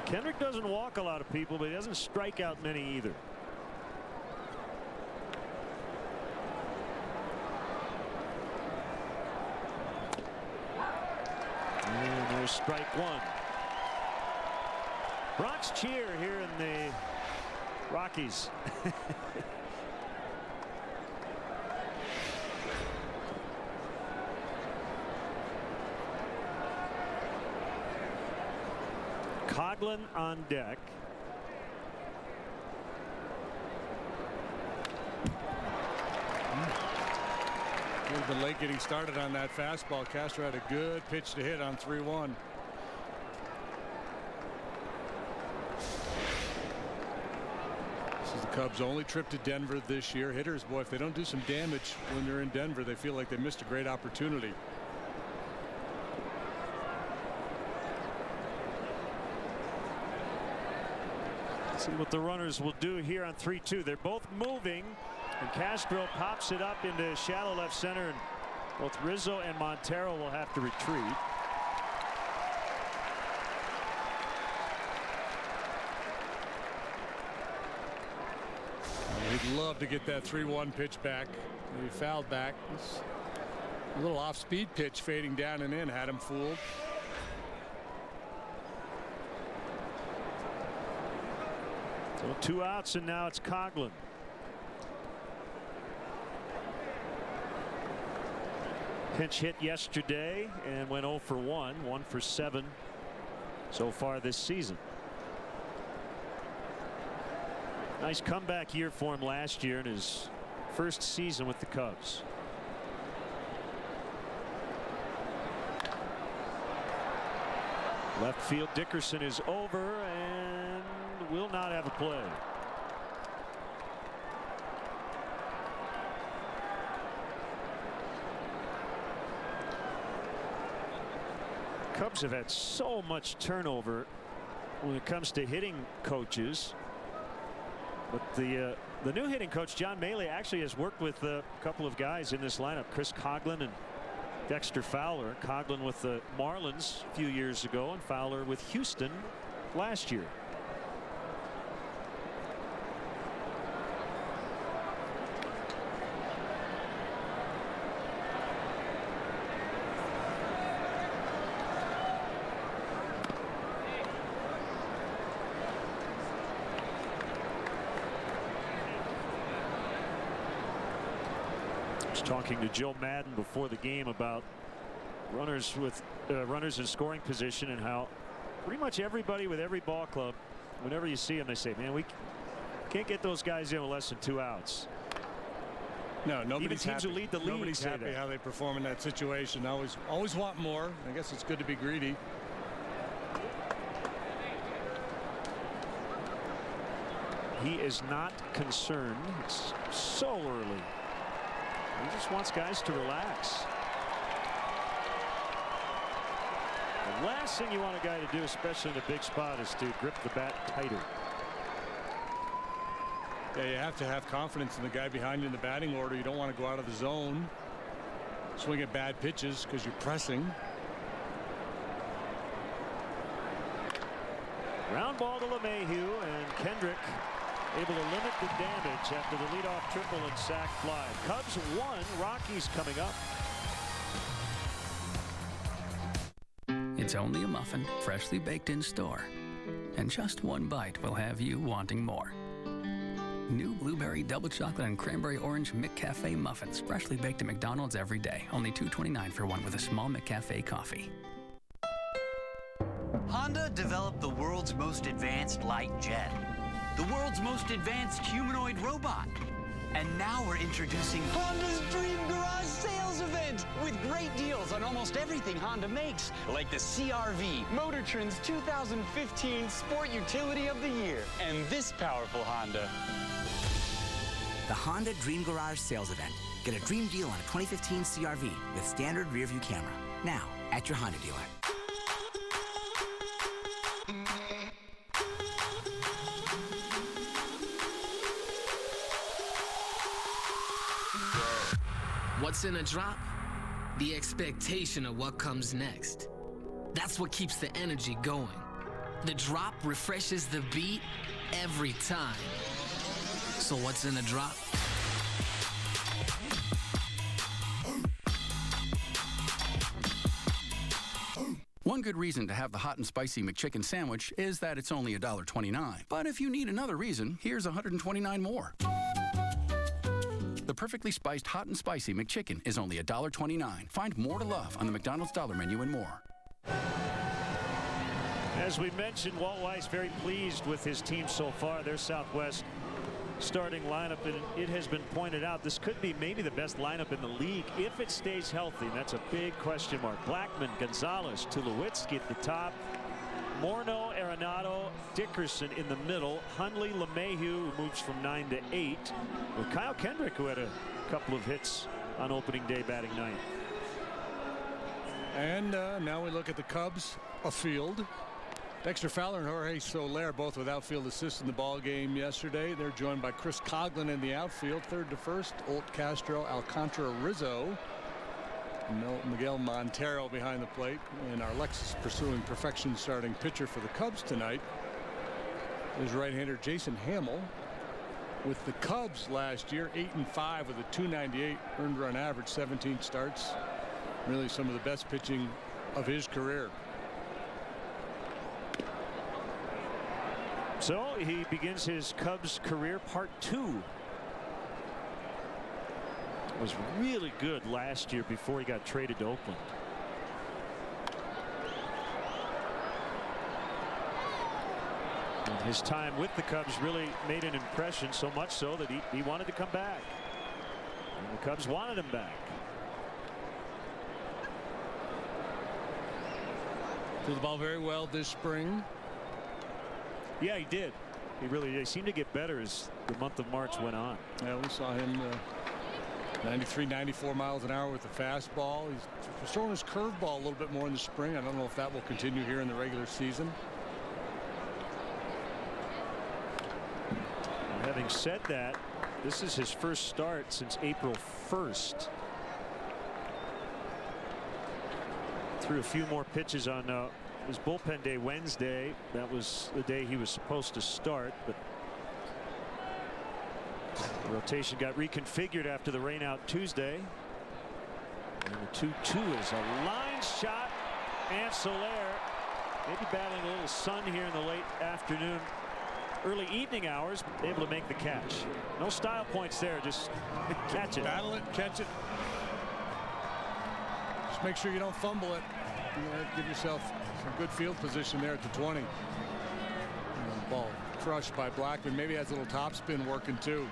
Kendrick doesn't walk a lot of people, but he doesn't strike out many either. And there's strike 1. Bronx cheer here in the Rockies. Coghlan on deck. A little bit late getting started on that fastball. Castro had a good pitch to hit on 3-1. This is the Cubs' only trip to Denver this year. Hitters, boy, if they don't do some damage when they're in Denver, they feel like they missed a great opportunity. See what the runners will do here on 3-2. They're both moving, and Castro pops it up into shallow left center, and both Rizzo and Montero will have to retreat. He'd love to get that 3-1 pitch back. He fouled back. A little off-speed pitch fading down and in had him fooled. So 2 outs, and now it's Coghlan. Pinch hit yesterday and went 0 for 1, 1 for 7 so far this season. Nice comeback year for him last year in his first season with the Cubs. Left field, Dickerson is over and will not have a play. Cubs have had so much turnover when it comes to hitting coaches. But the new hitting coach, John Maley, actually has worked with a couple of guys in this lineup, Chris Coghlan and Dexter Fowler. Coghlan with the Marlins a few years ago, and Fowler with Houston last year. Talking to Joe Maddon before the game about runners with runners in scoring position, and how pretty much everybody with every ball club, whenever you see them, they say, man, we can't get those guys in with less than 2 outs. No, nobody's even teams happy. who lead the league Nobody's say happy that. how they perform in that situation. Always want more. I guess it's good to be greedy. He is not concerned. It's so early. He just wants guys to relax. The last thing you want a guy to do, especially in a big spot, is to grip the bat tighter. Yeah, you have to have confidence in the guy behind you in the batting order. You don't want to go out of the zone, swing at bad pitches because you're pressing. Ground ball to LeMahieu, and Kendrick able to limit the damage after the leadoff triple and sac fly. Cubs 1, Rockies coming up. It's only a muffin, freshly baked in store. And just one bite will have you wanting more. New blueberry double chocolate and cranberry orange McCafe muffins, freshly baked at McDonald's every day. Only $2.29 for one with a small McCafe coffee. Honda developed the world's most advanced light jet, the world's most advanced humanoid robot. And now we're introducing Honda's Dream Garage Sales Event with great deals on almost everything Honda makes, like the CR-V, Motor Trend's 2015 Sport Utility of the Year, and this powerful Honda. The Honda Dream Garage Sales Event. Get a dream deal on a 2015 CR-V with standard rear-view camera. Now, at your Honda dealer. What's in a drop? The expectation of what comes next. That's what keeps the energy going. The drop refreshes the beat every time. So what's in a drop? One good reason to have the hot and spicy McChicken sandwich is that it's only $1.29. But if you need another reason, here's 129 more. The perfectly spiced hot and spicy McChicken is only $1.29. Find more to love on the McDonald's Dollar Menu and more. As we mentioned, Walt Weiss very pleased with his team so far. Their Southwest starting lineup, and it has been pointed out this could be maybe the best lineup in the league if it stays healthy. And that's a big question mark. Blackman, Gonzalez, Tulowitzki at the top. Morneau, Arenado, Dickerson in the middle. Hundley, LeMahieu, who moves from 9 to 8. With Kyle Kendrick, who had a couple of hits on opening day batting ninth. And now we look at the Cubs afield. Dexter Fowler and Jorge Soler both with outfield assists in the ball game yesterday. They're joined by Chris Coughlin in the outfield. Third to first, Olt Castro, Alcantara Rizzo. Miguel Montero behind the plate, and our Lexus pursuing perfection starting pitcher for the Cubs tonight is right-hander Jason Hamill. With the Cubs last year, 8-5 with a .298 earned run average, 17 starts. Really some of the best pitching of his career. So he begins his Cubs career part 2. Was really good last year before he got traded to Oakland. And his time with the Cubs really made an impression, so much so that he wanted to come back. And the Cubs wanted him back. Threw the ball very well this spring. Yeah, he did. He seemed to get better as the month of March went on. Yeah, we saw him 93, 94 miles an hour with the fastball. He's throwing his curveball a little bit more in the spring. I don't know if that will continue here in the regular season. Having said that, this is his first start since April 1st. Threw a few more pitches on his bullpen day Wednesday. That was the day he was supposed to start, but the rotation got reconfigured after the rainout Tuesday. And the 2-2 is a line shot, and Soler maybe battling a little sun here in the late afternoon, early evening hours, able to make the catch. No style points there, just catch it. Battle it, catch it. Just make sure you don't fumble it. Give yourself some good field position there at the 20. And the ball crushed by Blackman. Maybe has a little topspin working too.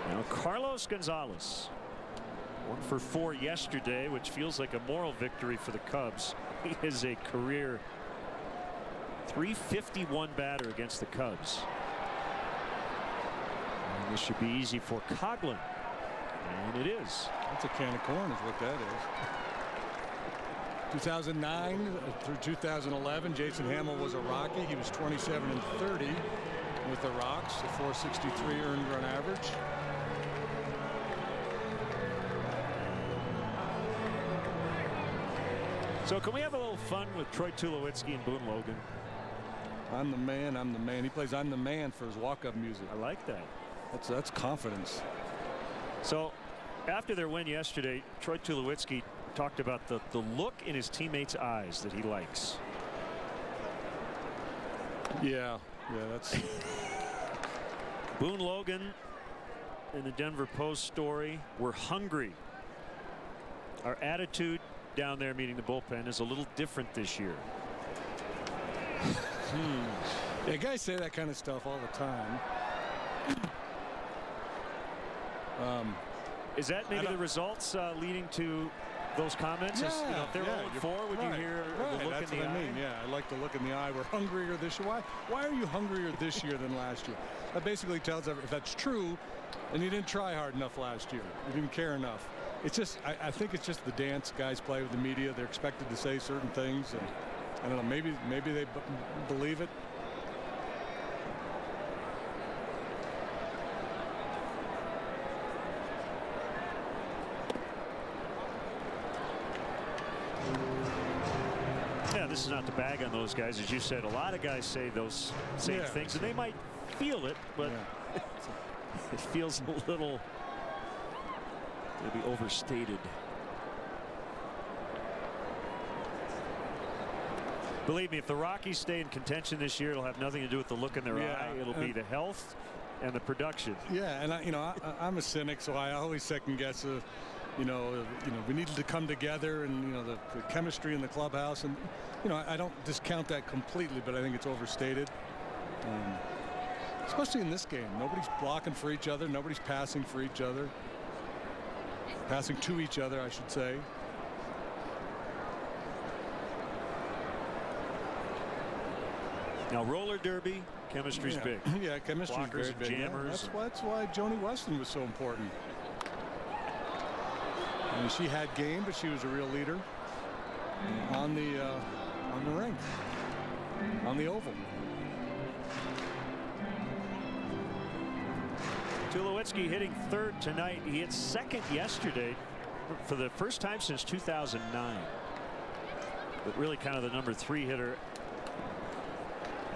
Now Carlos Gonzalez, 1 for 4 yesterday, which feels like a moral victory for the Cubs. He is a career .351 batter against the Cubs. And this should be easy for Coughlin, and it is. That's a can of corn is what that is. 2009 through 2011, Jason Hamill was a Rocky. He was 27-30 with the Rocks, a .463 earned run average. So can we have a little fun with Troy Tulowitzki and Boone Logan? I'm the man, I'm the man. He plays I'm the man for his walk-up music. I like that. That's confidence. So After their win yesterday, Troy Tulowitzki talked about the look in his teammates' eyes that he likes. Yeah, that's. Boone Logan in the Denver Post story. We're hungry. Our attitude down there meeting the bullpen is a little different this year. Yeah, guys say that kind of stuff all the time. Is that maybe the results leading to those comments? Yeah, You know, if they're 0-4, would you hear the look that's in the what eye? I mean. Yeah, I like the look in the eye. We're hungrier this year. Why are you hungrier this year than last year? That basically tells if that's true, then you didn't try hard enough last year. You didn't care enough. It's just I think it's just the dance guys play with the media. They're expected to say certain things, and I don't know. Maybe they believe it. Yeah, this is not to bag on those guys. As you said, a lot of guys say those same things, and they might feel it, but it feels a little maybe overstated. Believe me, if the Rockies stay in contention this year, it'll have nothing to do with the look in their eye. It'll be the health and the production. Yeah, and I'm a cynic, so I always second guess. We needed to come together, and the chemistry in the clubhouse, and I don't discount that completely, but I think it's overstated. Especially in this game, nobody's blocking for each other, nobody's passing for each other, passing to each other, I should say. Now roller derby, chemistry's big. Yeah, chemistry's blockers, very big. jammers. Yeah, that's why Joni Weston was so important. I mean, she had game, but she was a real leader on the ring, on the oval. Tulowitzki hitting third tonight. He hit second yesterday for the first time since 2009. But really kind of the number 3 hitter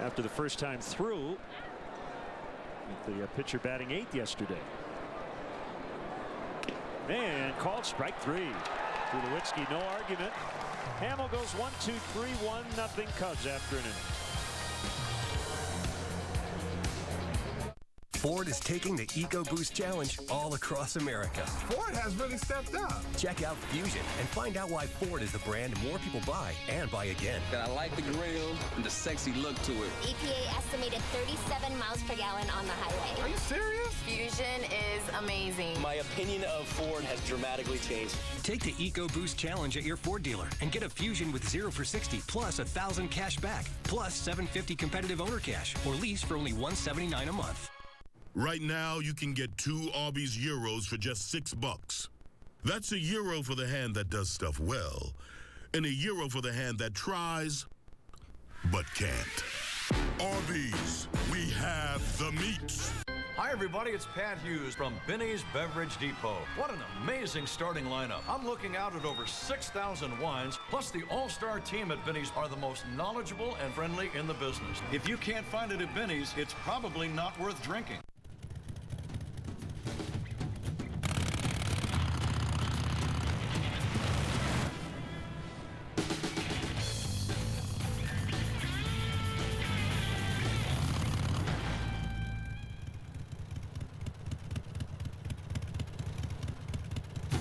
after the first time through. With the pitcher batting 8th yesterday. And called strike 3. Tulowitzki, no argument. Hamill goes 1-2-3, 1-0 Cubs after an inning. Ford is taking the EcoBoost Challenge all across America. Ford has really stepped up. Check out Fusion and find out why Ford is the brand more people buy and buy again. I like the grill and the sexy look to it. EPA estimated 37 miles per gallon on the highway. Are you serious? Fusion is amazing. My opinion of Ford has dramatically changed. Take the EcoBoost Challenge at your Ford dealer and get a Fusion with 0 for 60 plus 1,000 cash back plus $750 competitive owner cash or lease for only $179 a month. Right now, you can get 2 Arby's Euros for just $6. That's a euro for the hand that does stuff well, and a euro for the hand that tries, but can't. Arby's, we have the meats. Hi, everybody. It's Pat Hughes from Binny's Beverage Depot. What an amazing starting lineup. I'm looking out at over 6,000 wines, plus the all-star team at Binny's are the most knowledgeable and friendly in the business. If you can't find it at Binny's, it's probably not worth drinking.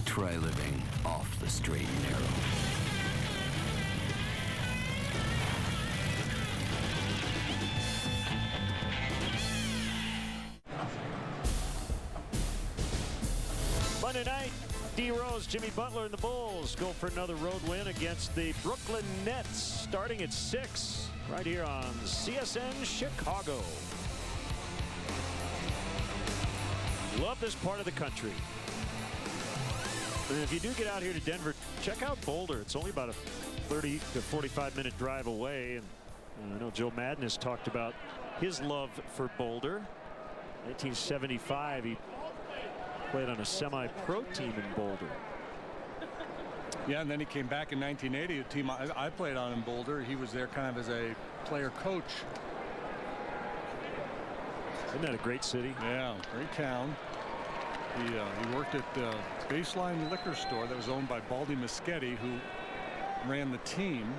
Try living off the straight and narrow. Monday night, D. Rose, Jimmy Butler, and the Bulls go for another road win against the Brooklyn Nets, starting at 6, right here on CSN Chicago. Love this part of the country. And if you do get out here to Denver, check out Boulder. It's only about a 30 to 45-minute drive away. And I know Joe Maddon has talked about his love for Boulder. 1975, he played on a semi-pro team in Boulder. Yeah, and then he came back in 1980, a team I played on in Boulder. He was there kind of as a player coach. Isn't that a great city? Yeah, great town. He worked at the Baseline Liquor Store that was owned by Baldy Muschetti, who ran the team.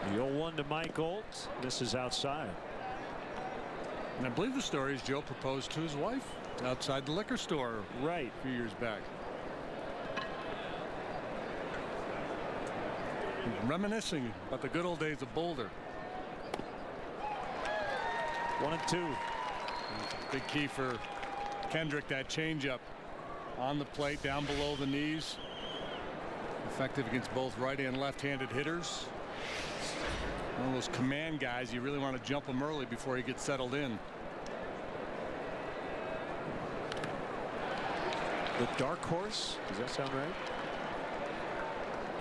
The 0-1 to Mike Olds. This is outside. And I believe the story is Joe proposed to his wife outside the liquor store right a few years back. He's reminiscing about the good old days of Boulder. 1-2. Big key for Kendrick, that changeup on the plate, down below the knees. Effective against both right and left-handed hitters. One of those command guys, you really want to jump him early before he gets settled in. The dark horse, does that sound right?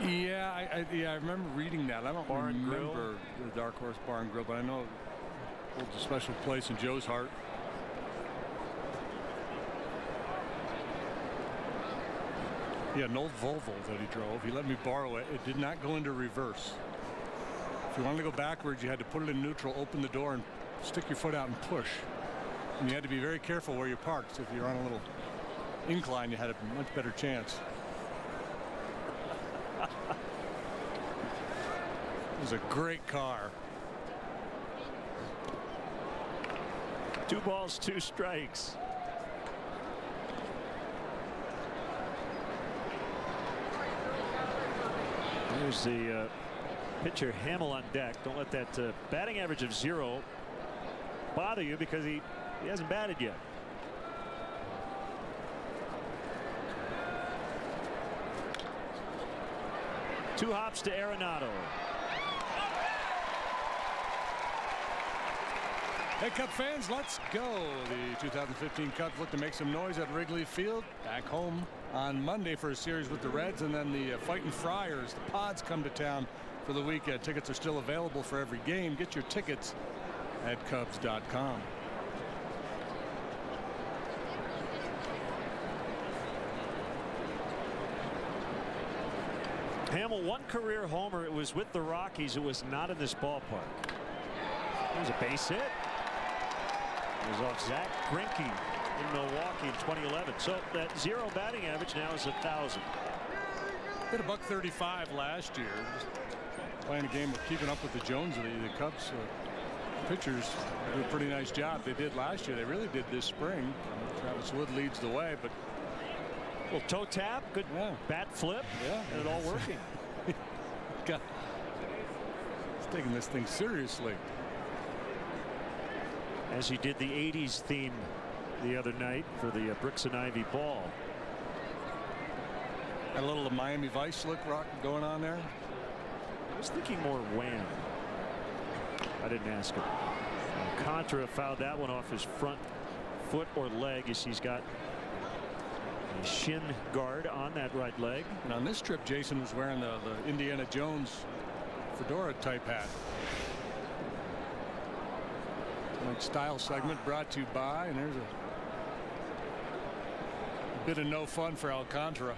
Yeah, I remember reading that. I don't remember the dark horse bar and grill, but I know it holds a special place in Joe's heart. He had an old Volvo that he drove. He let me borrow it. It did not go into reverse. If you wanted to go backwards, you had to put it in neutral, open the door, and stick your foot out and push. And you had to be very careful where you parked. So if you're on a little incline, you had a much better chance. It was a great car. 2 balls, 2 strikes. Here's the pitcher Hamill on deck. Don't let that batting average of 0 bother you, because he hasn't batted yet. Two hops to Arenado. Hey, Cub fans, let's go. The 2015 Cubs look to make some noise at Wrigley Field. Back home on Monday for a series with the Reds, and then the Fighting Friars, the Pods, come to town for the weekend. Tickets are still available for every game. Get your tickets at Cubs.com. Hamill, 1 career homer. It was with the Rockies. It was not in this ballpark. There's a base hit. It was off Zach Greinke in Milwaukee in 2011. So that 0 batting average now is 1,000. Hit a $135 last year. Just playing a game of keeping up with the Joneses. The Cubs pitchers do a pretty nice job. They did last year. They really did this spring. Travis Wood leads the way, but well, toe tap, good bat flip, and it all working. He's taking this thing seriously. As he did the 80s theme the other night for the Bricks and Ivy ball. Got a little of Miami Vice look going on there. I was thinking more Wham. I didn't ask him. Contra fouled that one off his front foot or leg, as he's got a shin guard on that right leg. And on this trip, Jason was wearing the Indiana Jones fedora type hat. Like style segment brought to you by, and there's a bit of no fun for Alcantara.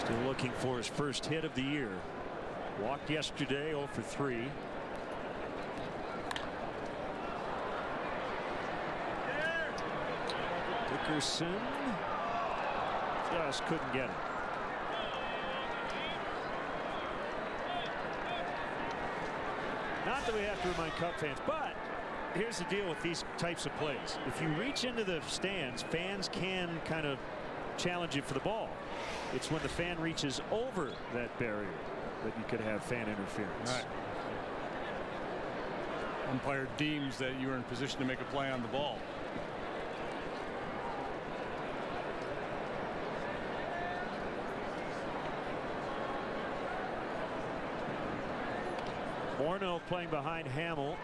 Still looking for his first hit of the year. Walked yesterday, 0 for 3. Dickerson just couldn't get it. Not that we have to remind Cub fans, but here's the deal with these types of plays. If you reach into the stands, fans can kind of challenge you for the ball. It's when the fan reaches over that barrier that you could have fan interference. Right. Umpire deems that you are in position to make a play on the ball. Morneau playing behind Hamill.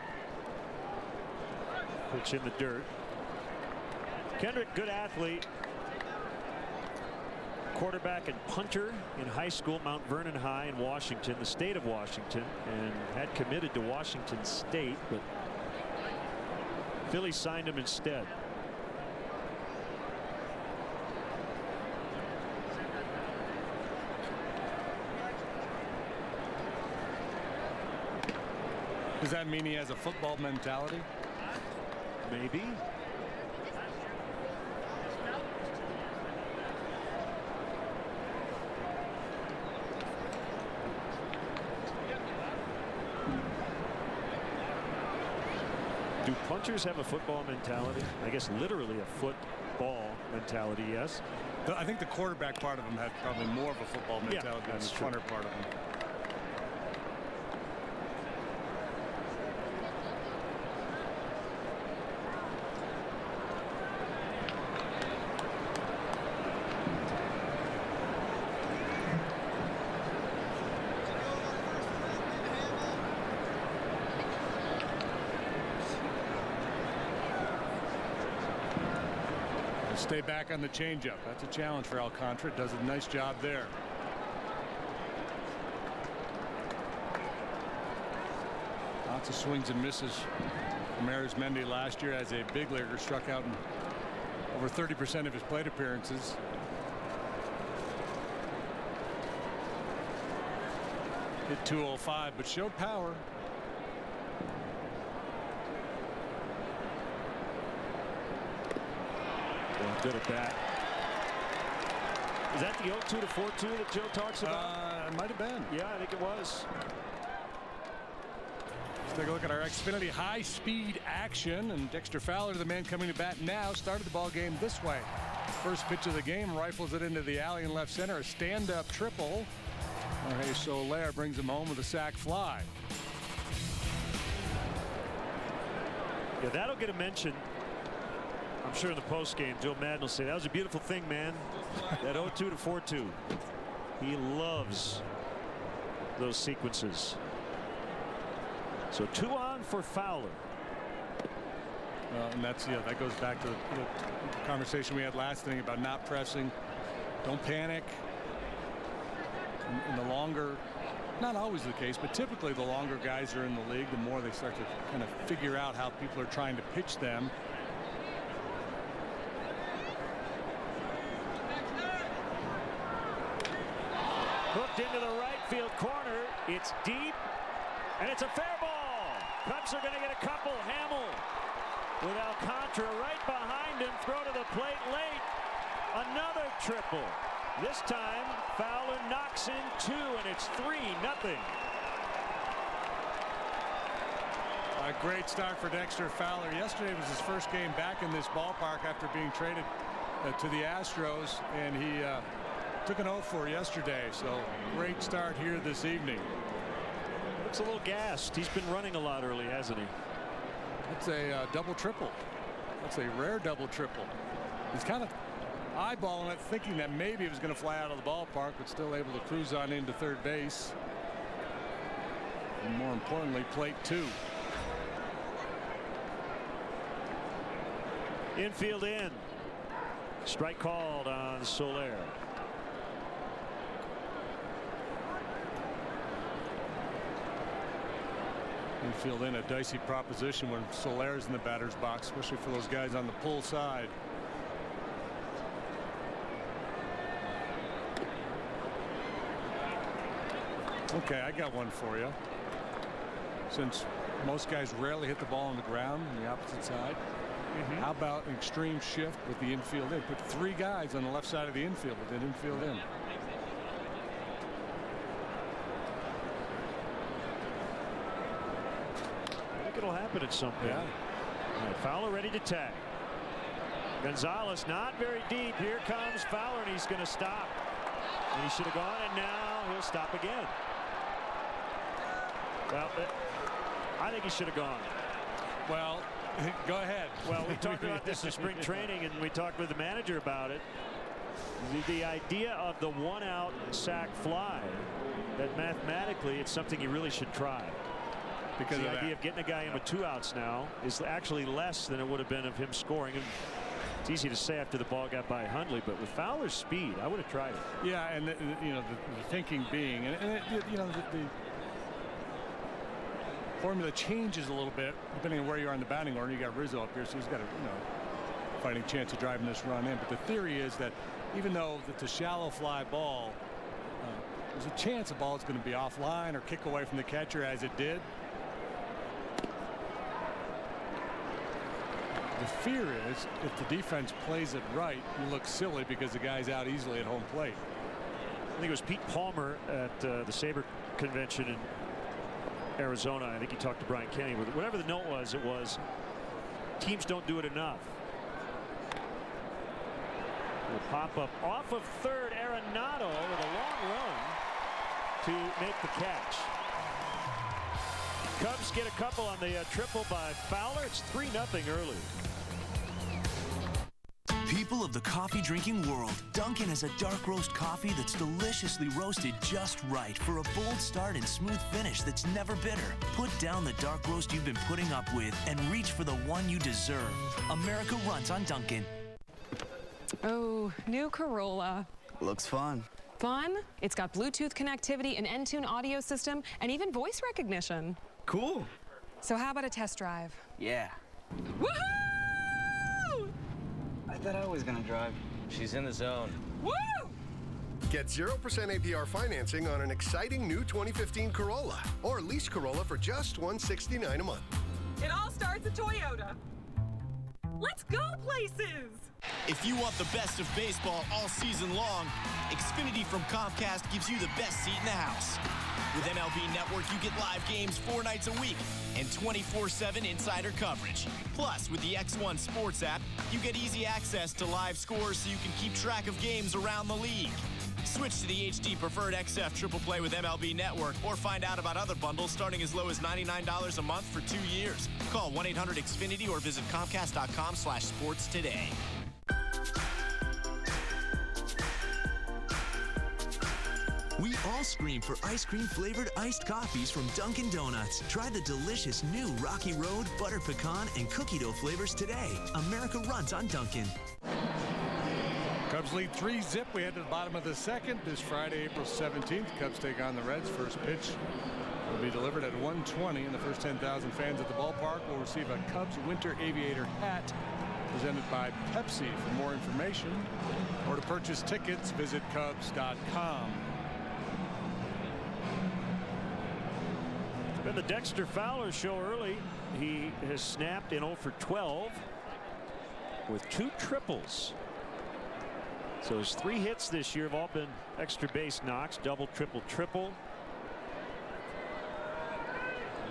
Pitch in the dirt. Kendrick, good athlete. Quarterback and punter in high school, Mount Vernon High in Washington, the state of Washington, and had committed to Washington State, but Philly signed him instead. Does that mean he has a football mentality? Maybe. Do punchers have a football mentality? I guess literally a football mentality, yes. I think the quarterback part of them had probably more of a football mentality than the punter part of them. Stay back on the changeup. That's a challenge for Alcantara. Does a nice job there. Lots of swings and misses from Arizmendi last year as a big leaguer. Struck out in over 30% of his plate appearances. Hit 205, but showed power. Good at that. Is that the 0-2 to 4-2 that Joe talks about? It might have been. Yeah, I think it was. Let's take a look at our Xfinity high-speed action. And Dexter Fowler, the man coming to bat now, started the ball game this way. First pitch of the game, rifles it into the alley in left center. A stand-up triple. Jorge Soler brings him home with a sac fly. Yeah, that'll get a mention. I'm sure in the post game, Joe Maddon will say that was a beautiful thing, man. That 0-2 to 4-2. He loves those sequences. So 2 on for Fowler. And that's, yeah, that goes back to the conversation we had last inning about not pressing. Don't panic. And the longer, not always the case, but typically the longer guys are in the league, the more they start to kind of figure out how people are trying to pitch them. Hooked into the right field corner. It's deep, and it's a fair ball. Cubs are going to get a couple. Hamill with Alcantara right behind him. Throw to the plate late. Another triple. This time, Fowler knocks in 2, and it's 3-0. A great start for Dexter Fowler. Yesterday was his first game back in this ballpark after being traded to the Astros, and he took an 0-for yesterday. So great start here this evening. Looks a little gassed. He's been running a lot early, hasn't he? That's a double triple. That's a rare double triple. He's kind of eyeballing it, thinking that maybe it was going to fly out of the ballpark, but still able to cruise on into third base. And more importantly, plate 2. Infield in. Strike called on Soler. Infield in, a dicey proposition when Soler's in the batter's box, especially for those guys on the pull side. Okay, I got one for you. Since most guys rarely hit the ball on the ground on the opposite side, how about an extreme shift with the infield in? Put 3 guys on the left side of the infield with an infield in. I think it'll happen at some point. Yeah. Right, Fowler ready to tag. Gonzalez not very deep. Here comes Fowler, and he's going to stop. And he should have gone, and now he'll stop again. Well, I think he should have gone. Well, go ahead. Well, we talked about this in spring training, and we talked with the manager about it. The idea of the 1-out sac fly, that mathematically it's something you really should try. Because the idea of getting a guy in with 2 outs now is actually less than it would have been of him scoring. And it's easy to say after the ball got by Hundley, but with Fowler's speed, I would have tried it. Yeah, and the thinking being, and you know, formula changes a little bit depending on where you are in the batting order. You got Rizzo up here, so he's got a fighting chance of driving this run in. But the theory is that even though it's a shallow fly ball, there's a chance the ball is going to be offline or kick away from the catcher, as it did. The fear is if the defense plays it right, you look silly because the guy's out easily at home plate. I think it was Pete Palmer at the Sabre convention in Arizona. I think he talked to Brian Kenny. Whatever the note was, it was teams don't do it enough. Will pop up off of third. Arenado with a long run to make the catch. Cubs get a couple on the triple by Fowler. It's 3-0 early. People of the coffee drinking world, Dunkin' has a dark roast coffee that's deliciously roasted just right for a bold start and smooth finish that's never bitter. Put down the dark roast you've been putting up with and reach for the one you deserve. America runs on Dunkin'. Oh, new Corolla. Looks fun. Fun? It's got Bluetooth connectivity, an Entune audio system, and even voice recognition. Cool. So how about a test drive? Yeah. Woohoo! I thought I was gonna drive. She's in the zone. Woo! Get 0% APR financing on an exciting new 2015 Corolla or lease Corolla for just $169 a month. It all starts at Toyota. Let's go places! If you want the best of baseball all season long, Xfinity from Comcast gives you the best seat in the house. With MLB Network, you get live games 4 nights a week and 24/7 insider coverage. Plus, with the X1 Sports app, you get easy access to live scores so you can keep track of games around the league. Switch to the HD Preferred XF Triple Play with MLB Network or find out about other bundles starting as low as $99 a month for 2 years. Call 1-800-XFINITY or visit Comcast.com/sports today. We all scream for ice cream flavored iced coffees from Dunkin' Donuts. Try the delicious new Rocky Road, butter pecan, and cookie dough flavors today. America runs on Dunkin'. Cubs lead 3-0. We head to the bottom of the second. This Friday, April 17th, Cubs take on the Reds. First pitch will be delivered at 1:20, and the first 10,000 fans at the ballpark will receive a Cubs Winter Aviator hat presented by Pepsi. For more information or to purchase tickets, visit Cubs.com. Been the Dexter Fowler show early. He has snapped in 0 for 12 with 2 triples. So his 3 hits this year have all been extra base knocks, double, triple, triple.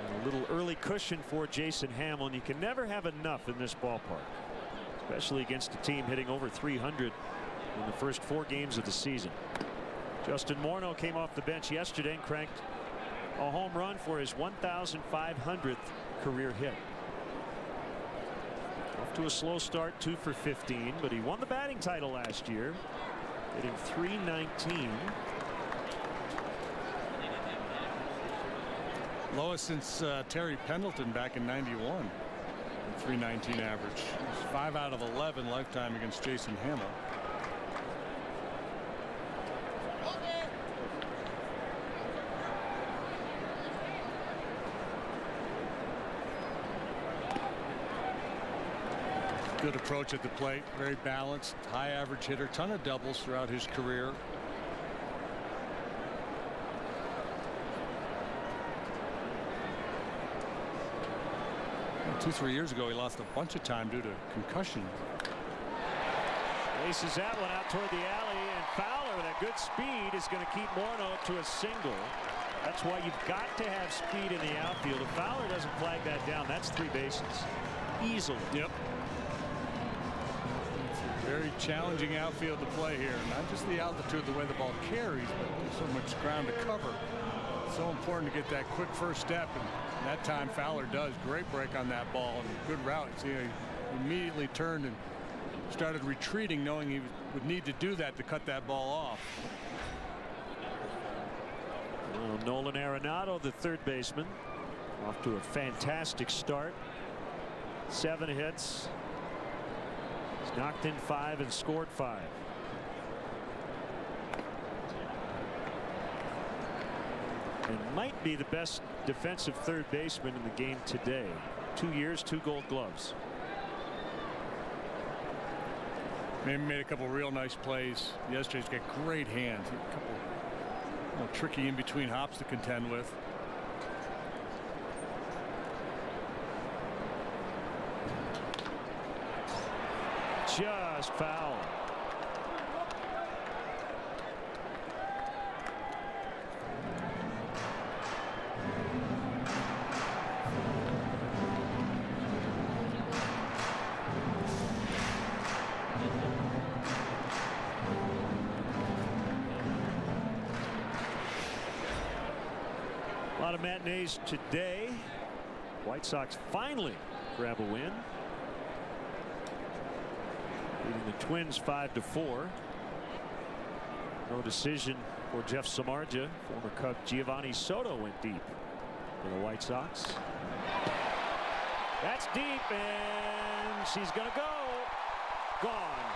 And a little early cushion for Jason Hamill. You can never have enough in this ballpark, especially against a team hitting over 300 in the first 4 games of the season. Justin Morneau came off the bench yesterday and cranked a home run for his 1,500th career hit. Off to a slow start, 2 for 15, but he won the batting title last year, hitting .319. Lowest since Terry Pendleton back in '91. .319 average. It's 5 out of 11 lifetime against Jason Hamill. Good approach at the plate, very balanced, high average hitter, ton of doubles throughout his career. Well, 2-3 years ago, he lost a bunch of time due to concussion. Aces that one out toward the alley, and Fowler with a good speed is going to keep Morneau to a single. That's why you've got to have speed in the outfield. If Fowler doesn't flag that down, that's 3 bases easily. Yep. Very challenging outfield to play here. Not just the altitude, the way the ball carries, but there's so much ground to cover. So important to get that quick first step, and that time Fowler does. Great break on that ball and good route. See, he immediately turned and started retreating, knowing he would need to do that to cut that ball off. Well, Nolan Arenado, the third baseman, off to a fantastic start. 7 hits. He's knocked in 5 and scored 5. and might be the best defensive third baseman in the game today. 2 years, 2 Gold Gloves. Maybe made a couple real nice plays yesterday. He's got great hands. A couple tricky in between hops to contend with. Just foul. A lot of matinees today. White Sox finally grab a win, beating the Twins 5-4. No decision for Jeff Samardzija. Former Cub Giovanni Soto went deep for the White Sox. That's deep, and she's gonna go. Gone.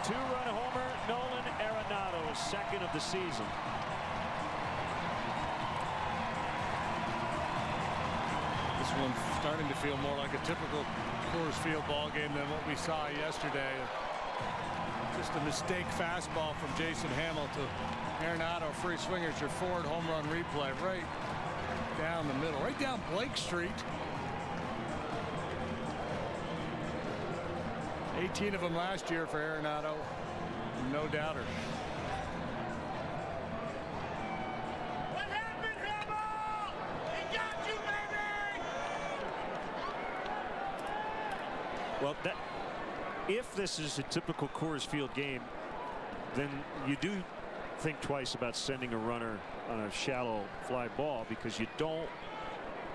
2-run homer. Nolan Arenado, his second of the season. This one's starting to feel more like a typical Coors Field ball game than what we saw yesterday. Just a mistake fastball from Jason Hamill to Arenado. Free swinger. It's your forward home run replay right down the middle, right down Blake Street. 18 of them last year for Arenado. No doubter. Well, if this is a typical Coors Field game, then you do think twice about sending a runner on a shallow fly ball, because you don't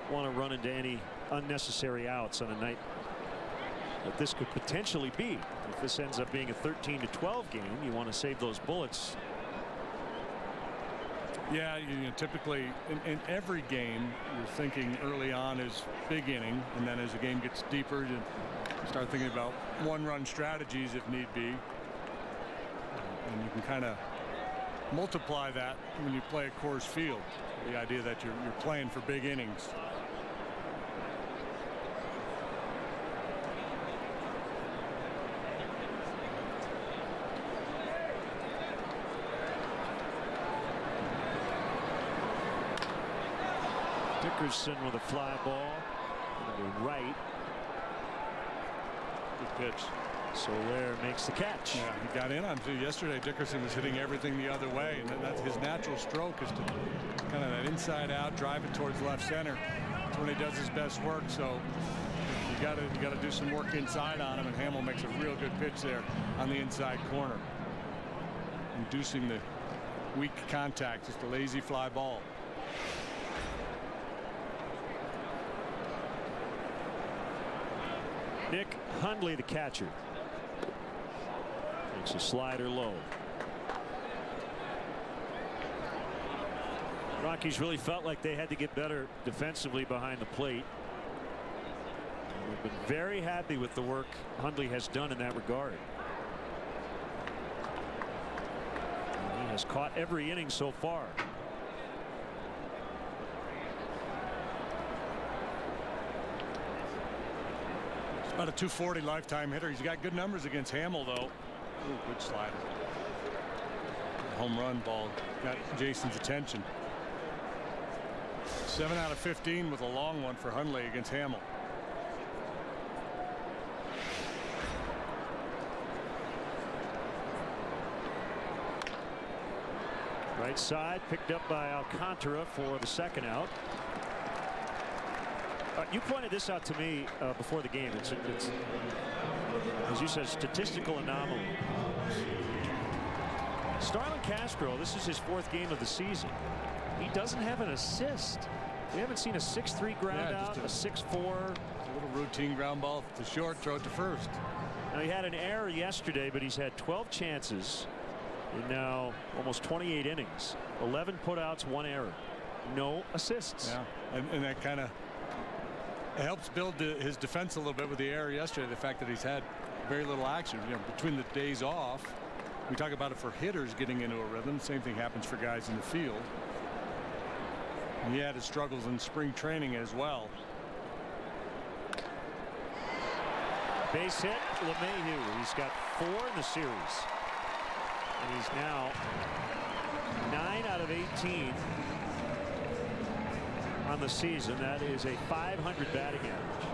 want to run into any unnecessary outs on a night that this could potentially be. If this ends up being a 13-12 game, you want to save those bullets. Yeah, typically in every game, you're thinking early on is big inning, and then as the game gets deeper, you start thinking about one-run strategies if need be. And you can kind of multiply that when you play at Coors Field. The idea that you're playing for big innings. Dickerson with a fly ball to the right. Good pitch. Soler makes the catch. Yeah, he got in on two yesterday. Dickerson was hitting everything the other way, and that's his natural stroke, is to kind of that inside out, drive it towards left center. That's when he does his best work. So you got to do some work inside on him, and Hamill makes a real good pitch there on the inside corner, inducing the weak contact. Just a lazy fly ball. Nick Hundley, the catcher, makes a slider low. Rockies really felt like they had to get better defensively behind the plate. We've been very happy with the work Hundley has done in that regard. He has caught every inning so far. About a 240 lifetime hitter. He's got good numbers against Hamill, though. Ooh, good slider. Home run ball got Jason's attention. 7 out of 15 with a long one for Hundley against Hamill. Right side picked up by Alcantara for the second out. You pointed this out to me before the game. It's as you said, statistical anomaly. Starlin Castro, this is his 4th game of the season. He doesn't have an assist. We haven't seen a 6-3 ground out, a 6-4. A little routine ground ball to short, throw it to first. Now, he had an error yesterday, but he's had 12 chances in now almost 28 innings. 11 putouts, 1 error. No assists. Yeah, and that kind of helps build his defense a little bit with the error yesterday. The fact that he's had very little action, between the days off. We talk about it for hitters getting into a rhythm. Same thing happens for guys in the field. He had his struggles in spring training as well. Base hit, LeMahieu. He's got 4 in the series. And he's now 9 out of 18 on the season. That is a .500 batting average.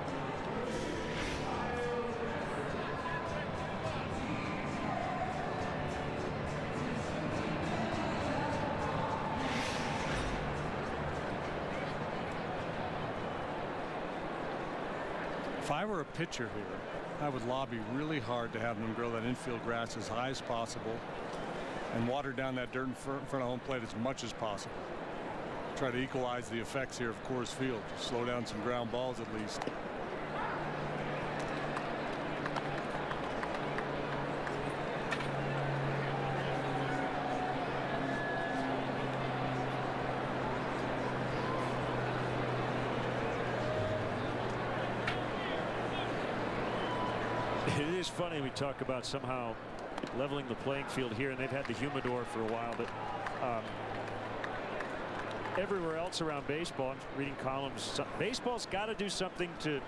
If I were a pitcher here, I would lobby really hard to have them grow that infield grass as high as possible and water down that dirt in front of home plate as much as possible. Try to equalize the effects here of Coors Field. Slow down some ground balls at least. It is funny we talk about somehow leveling the playing field here, and they've had the humidor for a while, but everywhere else around baseball, I'm reading columns, baseball's got to do something to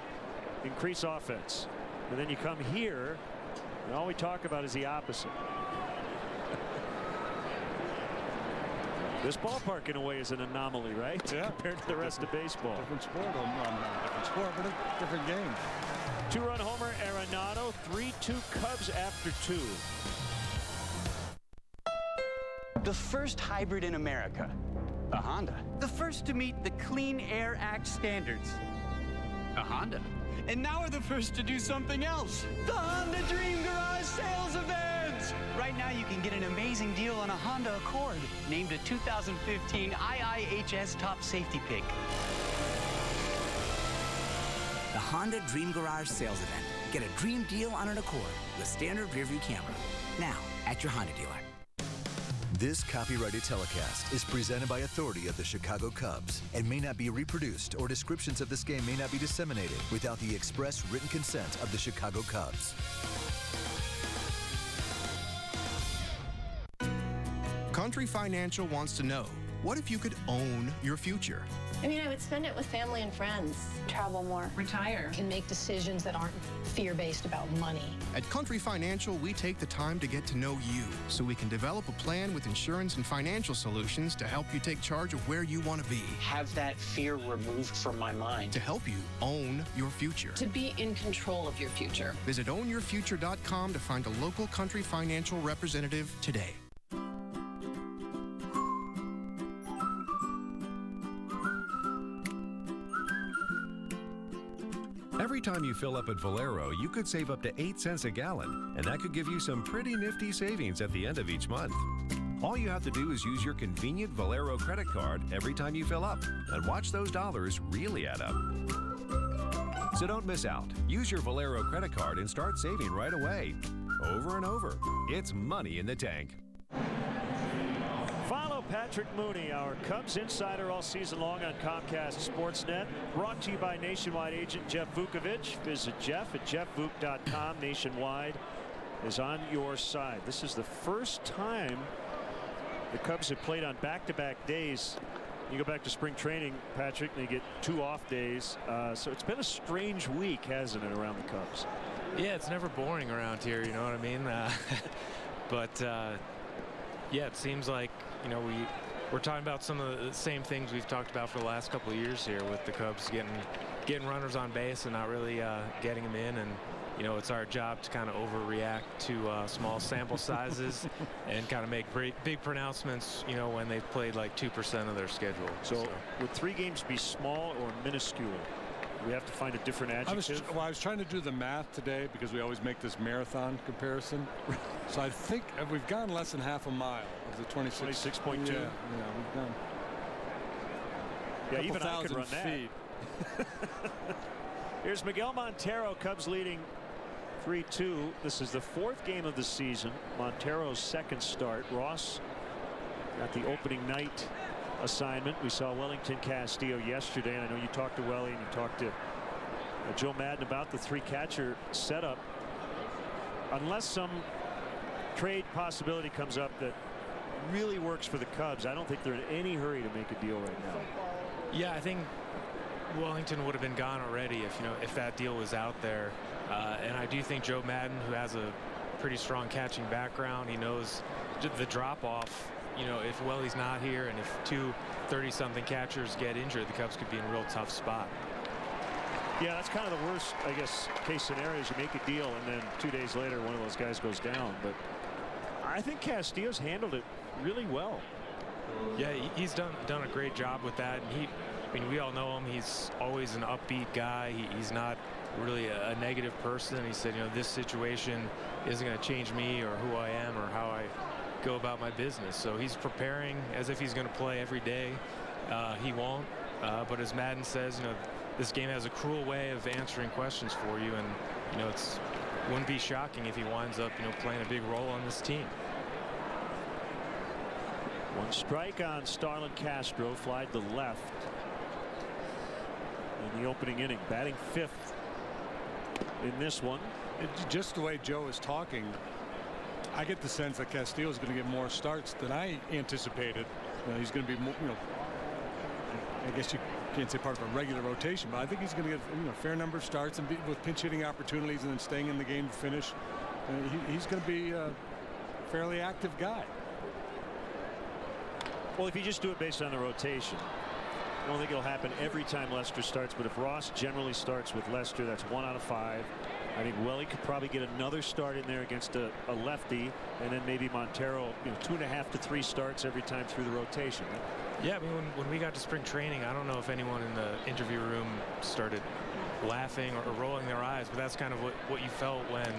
increase offense. And then you come here, and all we talk about is the opposite. This ballpark, in a way, is an anomaly, right? Yeah. Compared to the rest of baseball. Different sport, different sport, but a different game. 2-run homer, Arenado. 3-2 Cubs after 2. The first hybrid in America, a Honda. The first to meet the Clean Air Act standards, a Honda. And now we're the first to do something else, the Honda Dream Garage Sales Event. Right now you can get an amazing deal on a Honda Accord, named a 2015 IIHS Top Safety Pick. The Honda Dream Garage Sales Event. Get a dream deal on an Accord with standard rearview camera. Now at your Honda dealer. This copyrighted telecast is presented by authority of the Chicago Cubs and may not be reproduced, or descriptions of this game may not be disseminated without the express written consent of the Chicago Cubs. Country Financial wants to know, what if you could own your future? I mean, I would spend it with family and friends. Travel more. Retire. Can make decisions that aren't fear-based about money. At Country Financial, we take the time to get to know you so we can develop a plan with insurance and financial solutions to help you take charge of where you want to be. Have that fear removed from my mind. To help you own your future. To be in control of your future. Visit ownyourfuture.com to find a local Country Financial representative today. Every time you fill up at Valero, you could save up to 8 cents a gallon, and that could give you some pretty nifty savings at the end of each month. All you have to do is use your convenient Valero credit card every time you fill up, and watch those dollars really add up. So don't miss out. Use your Valero credit card and start saving right away. Over and over. It's money in the tank. Follow Patrick Mooney, our Cubs insider all season long on Comcast Sportsnet. Brought to you by Nationwide agent Jeff Vukovich. Visit Jeff at jeffvuk.com. Nationwide is on your side. This is the first time the Cubs have played on back-to-back days. You go back to spring training, Patrick, and you get 2 off days. So it's been a strange week, hasn't it, around the Cubs? Yeah, it's never boring around here, you know what I mean? Yeah, it seems like, you know, we're talking about some of the same things we've talked about for the last couple of years here with the Cubs getting runners on base and not really getting them in. And, you know, it's our job to kind of overreact to small sample sizes and kind of make big pronouncements, you know, when they've played like 2% of their schedule. So would 3 games be small or minuscule? We have to find a different adjective. I was trying to do the math today because we always make this marathon comparison. So I think we've gone less than half a mile of the 26.2. Yeah, we've gone. Yeah, even I could run feet. that. Here's Miguel Montero, Cubs leading 3-2. This is the 4th game of the season. Montero's 2nd start. Ross got the opening night assignment. We saw Wellington Castillo yesterday, and I know you talked to Welly and you talked to Joe Maddon about the 3-catcher setup. Unless some trade possibility comes up that really works for the Cubs, I don't think they're in any hurry to make a deal right now. Yeah, I think Wellington would have been gone already if that deal was out there. And I do think Joe Maddon, who has a pretty strong catching background, he knows the drop off. If Welly's not here and if two 30-something catchers get injured, the Cubs could be in a real tough spot. Yeah, that's kind of the worst, I guess, case scenario is you make a deal and then 2 days later one of those guys goes down. But I think Castillo's handled it really well. Yeah, he's done a great job with that. And we all know him. He's always an upbeat guy. He's not really a negative person. He said, this situation isn't going to change me or who I am or how I go about my business. So he's preparing as if he's going to play every day. He won't. But as Maddon says, this game has a cruel way of answering questions for you, and it wouldn't be shocking if he winds up playing a big role on this team. One strike on Starlin Castro, fly to the left in the opening inning, batting 5th in this one. Just the way Joe is talking, I get the sense that Castillo is going to get more starts than I anticipated. He's going to be more, I guess you can't say part of a regular rotation, but I think he's going to get a fair number of starts and with pinch hitting opportunities and then staying in the game to finish. He's going to be a fairly active guy. Well, if you just do it based on the rotation, I don't think it'll happen every time Lester starts, but if Ross generally starts with Lester, that's 1 out of 5. I think Welly could probably get another start in there against a lefty, and then maybe Montero, 2.5 to 3 starts every time through the rotation. Yeah, when we got to spring training, I don't know if anyone in the interview room started laughing or rolling their eyes, but that's kind of what you felt when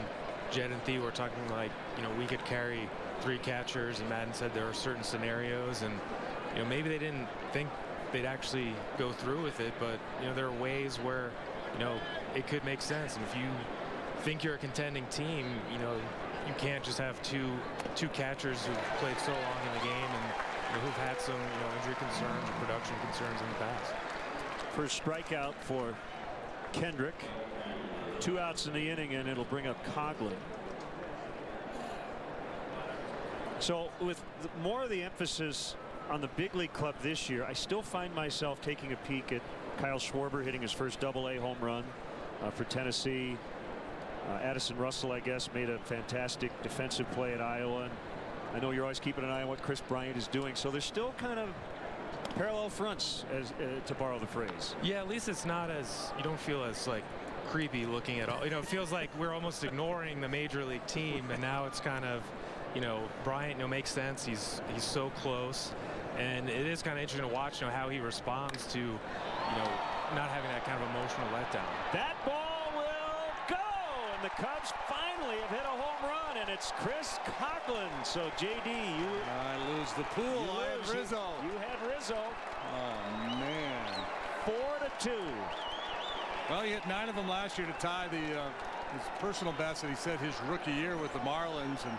Jed and Thea were talking like, we could carry 3 catchers, and Maddon said there are certain scenarios, and maybe they didn't think they'd actually go through with it, but there are ways where it could make sense. And if you think you're a contending team, you can't just have two catchers who've played so long in the game and who've had some injury concerns or production concerns in the past. First strikeout for Kendrick. 2 outs in the inning, and it'll bring up Coghlan. So with more of the emphasis on the big league club this year, I still find myself taking a peek at Kyle Schwarber hitting his first Double-A home run for Tennessee. Addison Russell, I guess, made a fantastic defensive play at Iowa. And I know you're always keeping an eye on what Chris Bryant is doing, so there's still kind of parallel fronts, as to borrow the phrase. Yeah, at least it's not as, you don't feel as like creepy looking at all. It feels like we're almost ignoring the major league team, and now it's kind of, Bryant, makes sense. He's so close, and it is kind of interesting to watch, how he responds to, not having that kind of emotional letdown. That ball will go, and the Cubs finally have hit a home run, and it's Chris Coghlan. So JD, I lose the pool. I have Rizzo. You have Rizzo. Oh man. 4-2. Well, he hit 9 of them last year to tie his personal best that he set his rookie year with the Marlins, and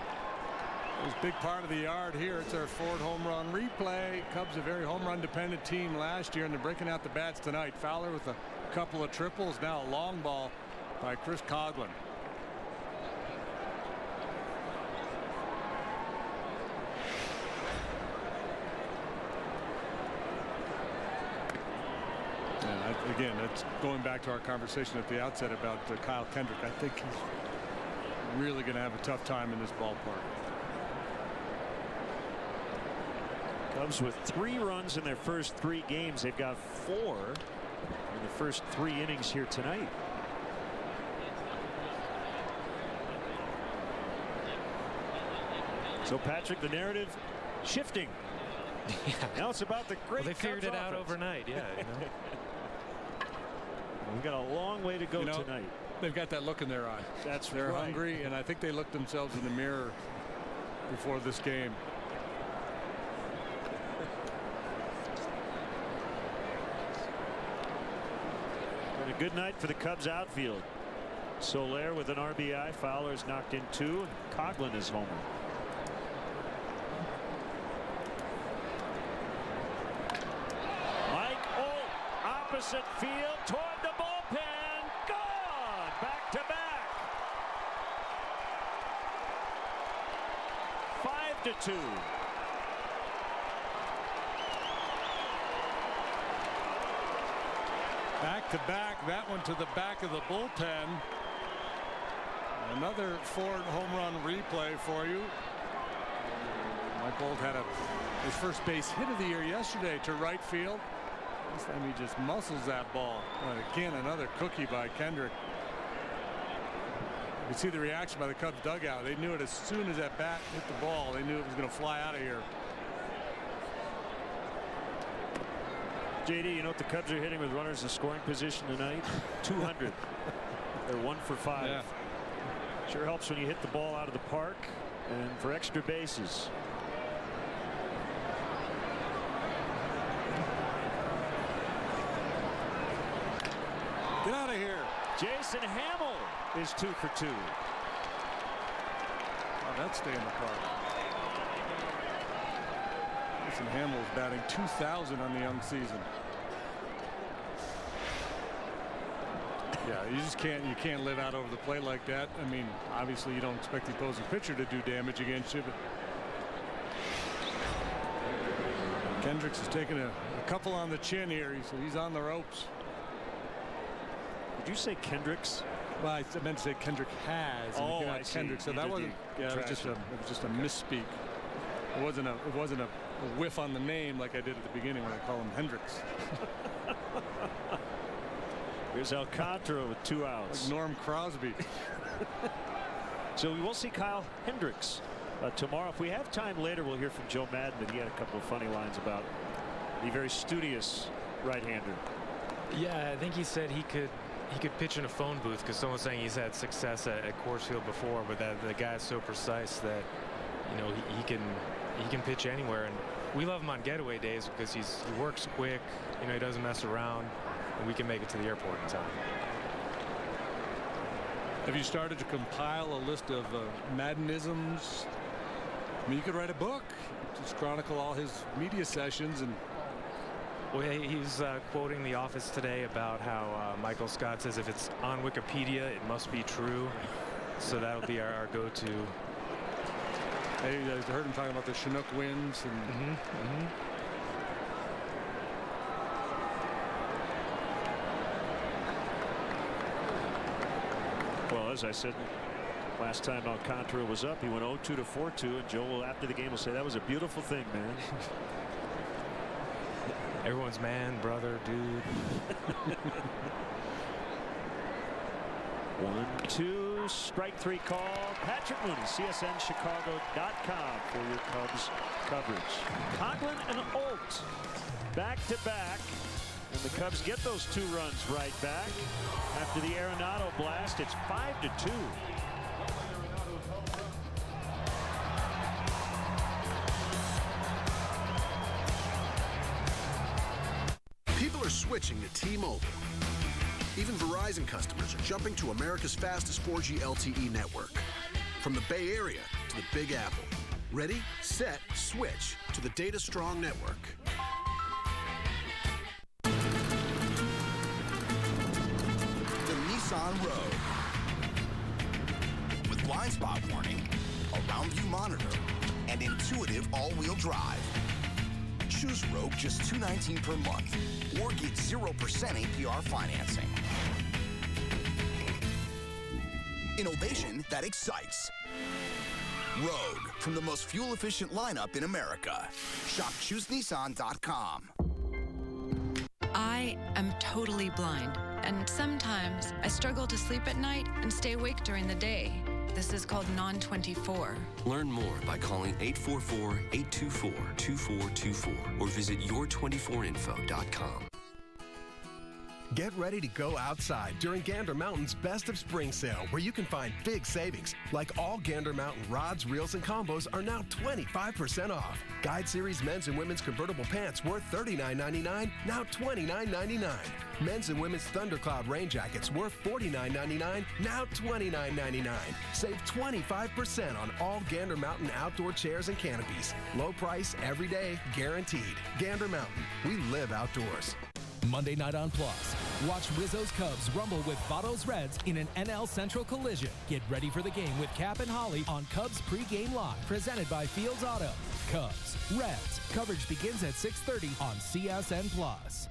it was a big part of the yard here. It's our 4th home run replay. Cubs a very home run dependent team last year, and they're breaking out the bats tonight. Fowler with a couple of triples, now a long ball by Chris Coghlan. Again, that's going back to our conversation at the outset about Kyle Kendrick. I think he's really going to have a tough time in this ballpark. Cubs with 3 runs in their first 3 games. They've got 4 in the first 3 innings here tonight. So Patrick, the narrative shifting. Yeah. Now it's about the great. Well, they figured Cubs it out offense. overnight. Yeah. We've got a long way to go tonight. They've got that look in their eye. They're right. hungry, and I think they looked themselves in the mirror before this game. And a good night for the Cubs outfield. Soler with an RBI. Fowler's knocked in 2, and Coghlan is homer. Opposite field toward the bullpen. Gone. Back to back. 5-2. Back-to-back, that one to the back of the bullpen. Another Ford home run replay for you. Mike Bolt had his first base hit of the year yesterday to right field. This time he just muscles that ball. And again, another cookie by Kendrick. You can see the reaction by the Cubs dugout. They knew it as soon as that bat hit the ball. They knew it was going to fly out of here. JD, you know what the Cubs are hitting with runners in scoring position tonight? 200. They're 1 for 5. Yeah. Sure helps when you hit the ball out of the park and for extra bases. Get out of here. Jason Hamill is 2 for 2. Oh, that's staying in the park. Jason Hamill is batting .200 on the young season. Yeah, you just can't live out over the plate like that. I mean, obviously you don't expect the opposing pitcher to do damage against you, but Kendricks is taking a couple on the chin here. He's on the ropes. Did you say Kendricks? Well, I meant to say Kendrick has. Oh, I see. Kendricks. So that wasn't. Yeah, it was just a misspeak. It wasn't a whiff on the name like I did at the beginning when I call him Hendricks. Here's Alcantara with 2 outs. Like Norm Crosby. So we will see Kyle Hendricks tomorrow. If we have time later, we'll hear from Joe Maddon, that he had a couple of funny lines about the very studious right-hander. Yeah, I think he said he could pitch in a phone booth because someone's saying he's had success at Coors Field before, but that the guy's so precise that he can pitch anywhere. And we love him on getaway days because he works quick. He doesn't mess around, and we can make it to the airport in time. Have you started to compile a list of Maddenisms? I mean, you could write a book, just chronicle all his media sessions. And well, he's quoting The Office today about how Michael Scott says if it's on Wikipedia, it must be true. So that'll be our go-to. Hey, I heard him talking about the Chinook winds. And Well, as I said, last time Alcantara was up, he went 0-2 to 4-2, and Joe will, after the game, will say that was a beautiful thing, man. Everyone's man, brother, dude. 1-2, strike 3 call. Patrick Mooney, CSNChicago.com for your Cubs coverage. Coughlin and Alt back to back, and the Cubs get those 2 runs right back. After the Arenado blast, it's 5-2. People are switching to T-Mobile. Even Verizon customers are jumping to America's fastest 4G LTE network. From the Bay Area to the Big Apple. Ready, set, switch to the data-strong network. The Nissan Rogue. With blind spot warning, a round view monitor, and intuitive all-wheel drive. Choose Rogue just $219 per month or get 0% APR financing. Innovation that excites. Rogue, from the most fuel-efficient lineup in America. Shop ChooseNissan.com. I am totally blind, and sometimes I struggle to sleep at night and stay awake during the day. This is called non-24. Learn more by calling 844-824-2424 or visit your24info.com. Get ready to go outside during Gander Mountain's Best of Spring Sale, where you can find big savings. Like all Gander Mountain rods, reels, and combos are now 25% off. Guide Series men's and women's convertible pants worth $39.99, now $29.99. Men's and women's Thundercloud rain jackets worth $49.99, now $29.99. Save 25% on all Gander Mountain outdoor chairs and canopies. Low price, every day, guaranteed. Gander Mountain, we live outdoors. Monday night on Plus. Watch Rizzo's Cubs rumble with Votto's Reds in an NL Central collision. Get ready for the game with Cap and Holly on Cubs Pregame Live, presented by Fields Auto. Cubs, Reds. Coverage begins at 6:30 on CSN Plus.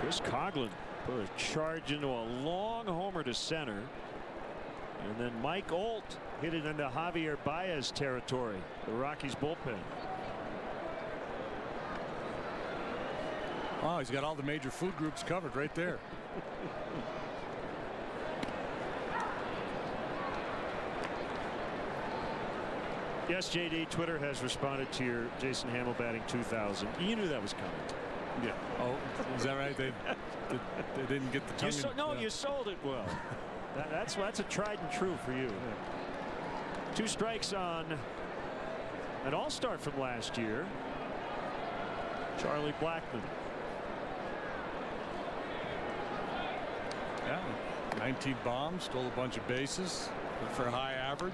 Chris Coughlin put a charge into a long homer to center. And then Mike Olt hit it into Javier Baez territory, the Rockies bullpen. Oh, he's got all the major food groups covered right there. Yes, JD, Twitter has responded to your Jason Hamill batting 2,000. You knew that was coming. Yeah. Oh, is that right? They didn't get the tongue. No, you sold it well. That's a tried and true for you. Yeah. 2 strikes on an all-star from last year, Charlie Blackmon. Yeah, 19 bombs, stole a bunch of bases, went for a high average.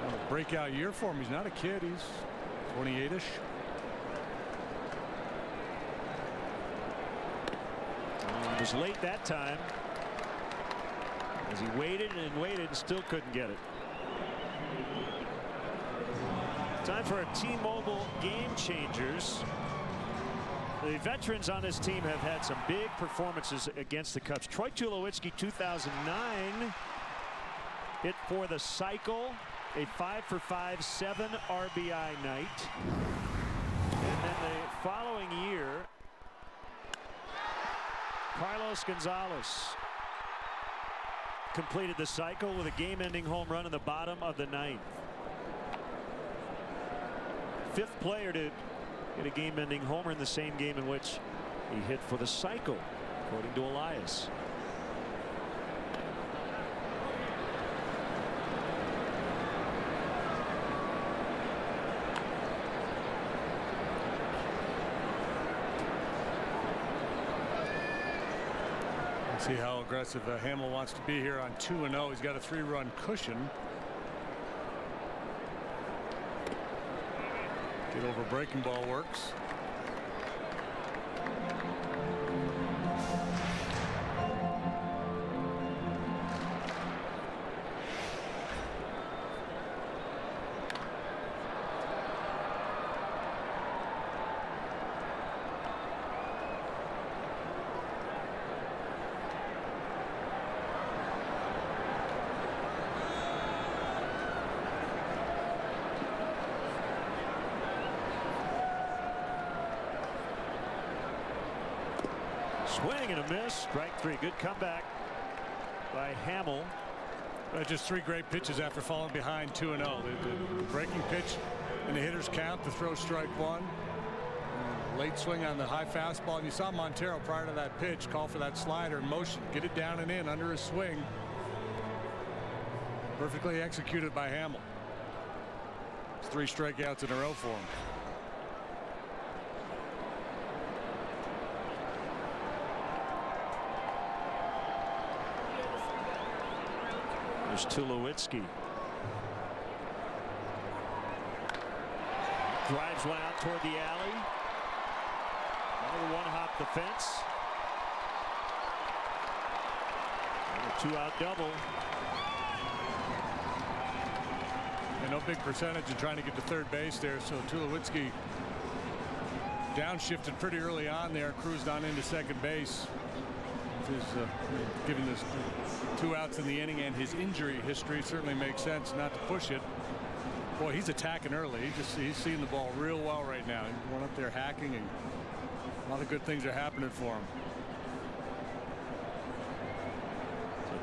A breakout year for him. He's not a kid. He's 28-ish. He was late that time as he waited and waited and still couldn't get it. Time for a T-Mobile Game Changers. The veterans on this team have had some big performances against the Cubs. Troy Tulowitzki, 2009, hit for the cycle, a 5-for-5, 7 RBI night. And then the following year, Carlos Gonzalez completed the cycle with a game-ending home run in the bottom of the 9th. 5th player to hit a game-ending homer in the same game in which he hit for the cycle, according to Elias. See how aggressive Hamill wants to be here on 2-0. He's got a 3-run cushion. Get over breaking ball works. Swing and a miss. Strike 3. Good comeback by Hamill. Just 3 great pitches after falling behind 2-0. The breaking pitch in the hitter's count to throw strike 1. Late swing on the high fastball. And you saw Montero prior to that pitch call for that slider in motion. Get it down and in under his swing. Perfectly executed by Hamill. It's 3 strikeouts in a row for him. There's Tulowitzki. Drives one out toward the alley. Another one hop the fence. And a 2-out double. And no big percentage in trying to get to third base there, so Tulowitzki downshifted pretty early on there, cruised on into second base. Given this 2 outs in the inning and his injury history, certainly makes sense not to push it. Boy, he's attacking early. He's seeing the ball real well right now. He's going up there hacking, and a lot of good things are happening for him.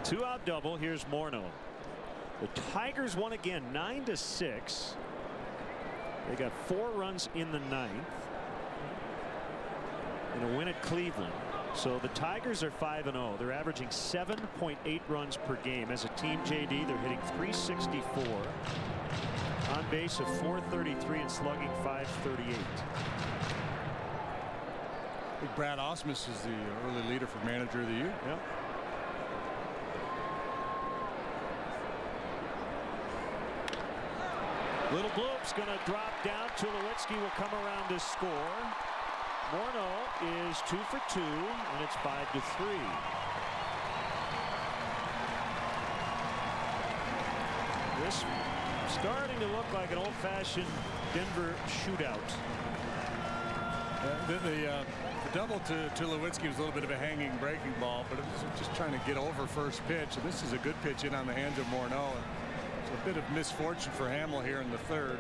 So 2-out double. Here's Morneau. The Tigers won again, 9-6. They got 4 runs in the 9th in a win at Cleveland. So the Tigers are 5-0. They're averaging 7.8 runs per game. As a team, JD, they're hitting .364. On base of .433 and slugging .538. I think Brad Ausmus is the early leader for manager of the year. Yep. Little bloop's going to drop down. Tulowitzki will come around to score. Morneau is 2 for 2, and it's 5-3. This Starting to look like an old-fashioned Denver shootout. The double to Tulowitzki was a little bit of a hanging breaking ball, but it was just trying to get over first pitch. And this is a good pitch in on the hands of Morneau. It's a bit of misfortune for Hamill here in the third.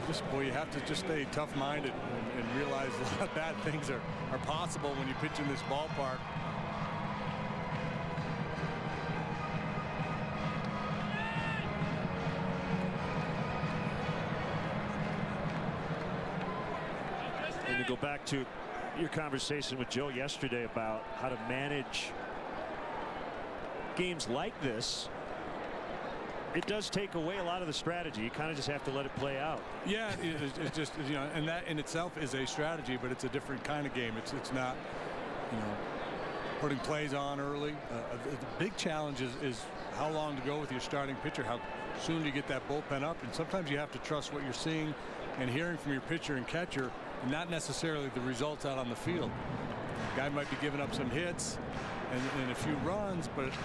You have to just stay tough-minded and realize a lot of bad things are possible when you pitch in this ballpark. And to go back to your conversation with Joe yesterday about how to manage games like this, it does take away a lot of the strategy. You kind of just have to let it play out. Yeah, it's just, you know, and that in itself is a strategy, but it's a different kind of game. It's not, you know, putting plays on early. The big challenge is how long to go with your starting pitcher, how soon do you get that bullpen up, and sometimes you have to trust what you're seeing and hearing from your pitcher and catcher, and not necessarily the results out on the field. The guy might be giving up some hits and a few runs, but if,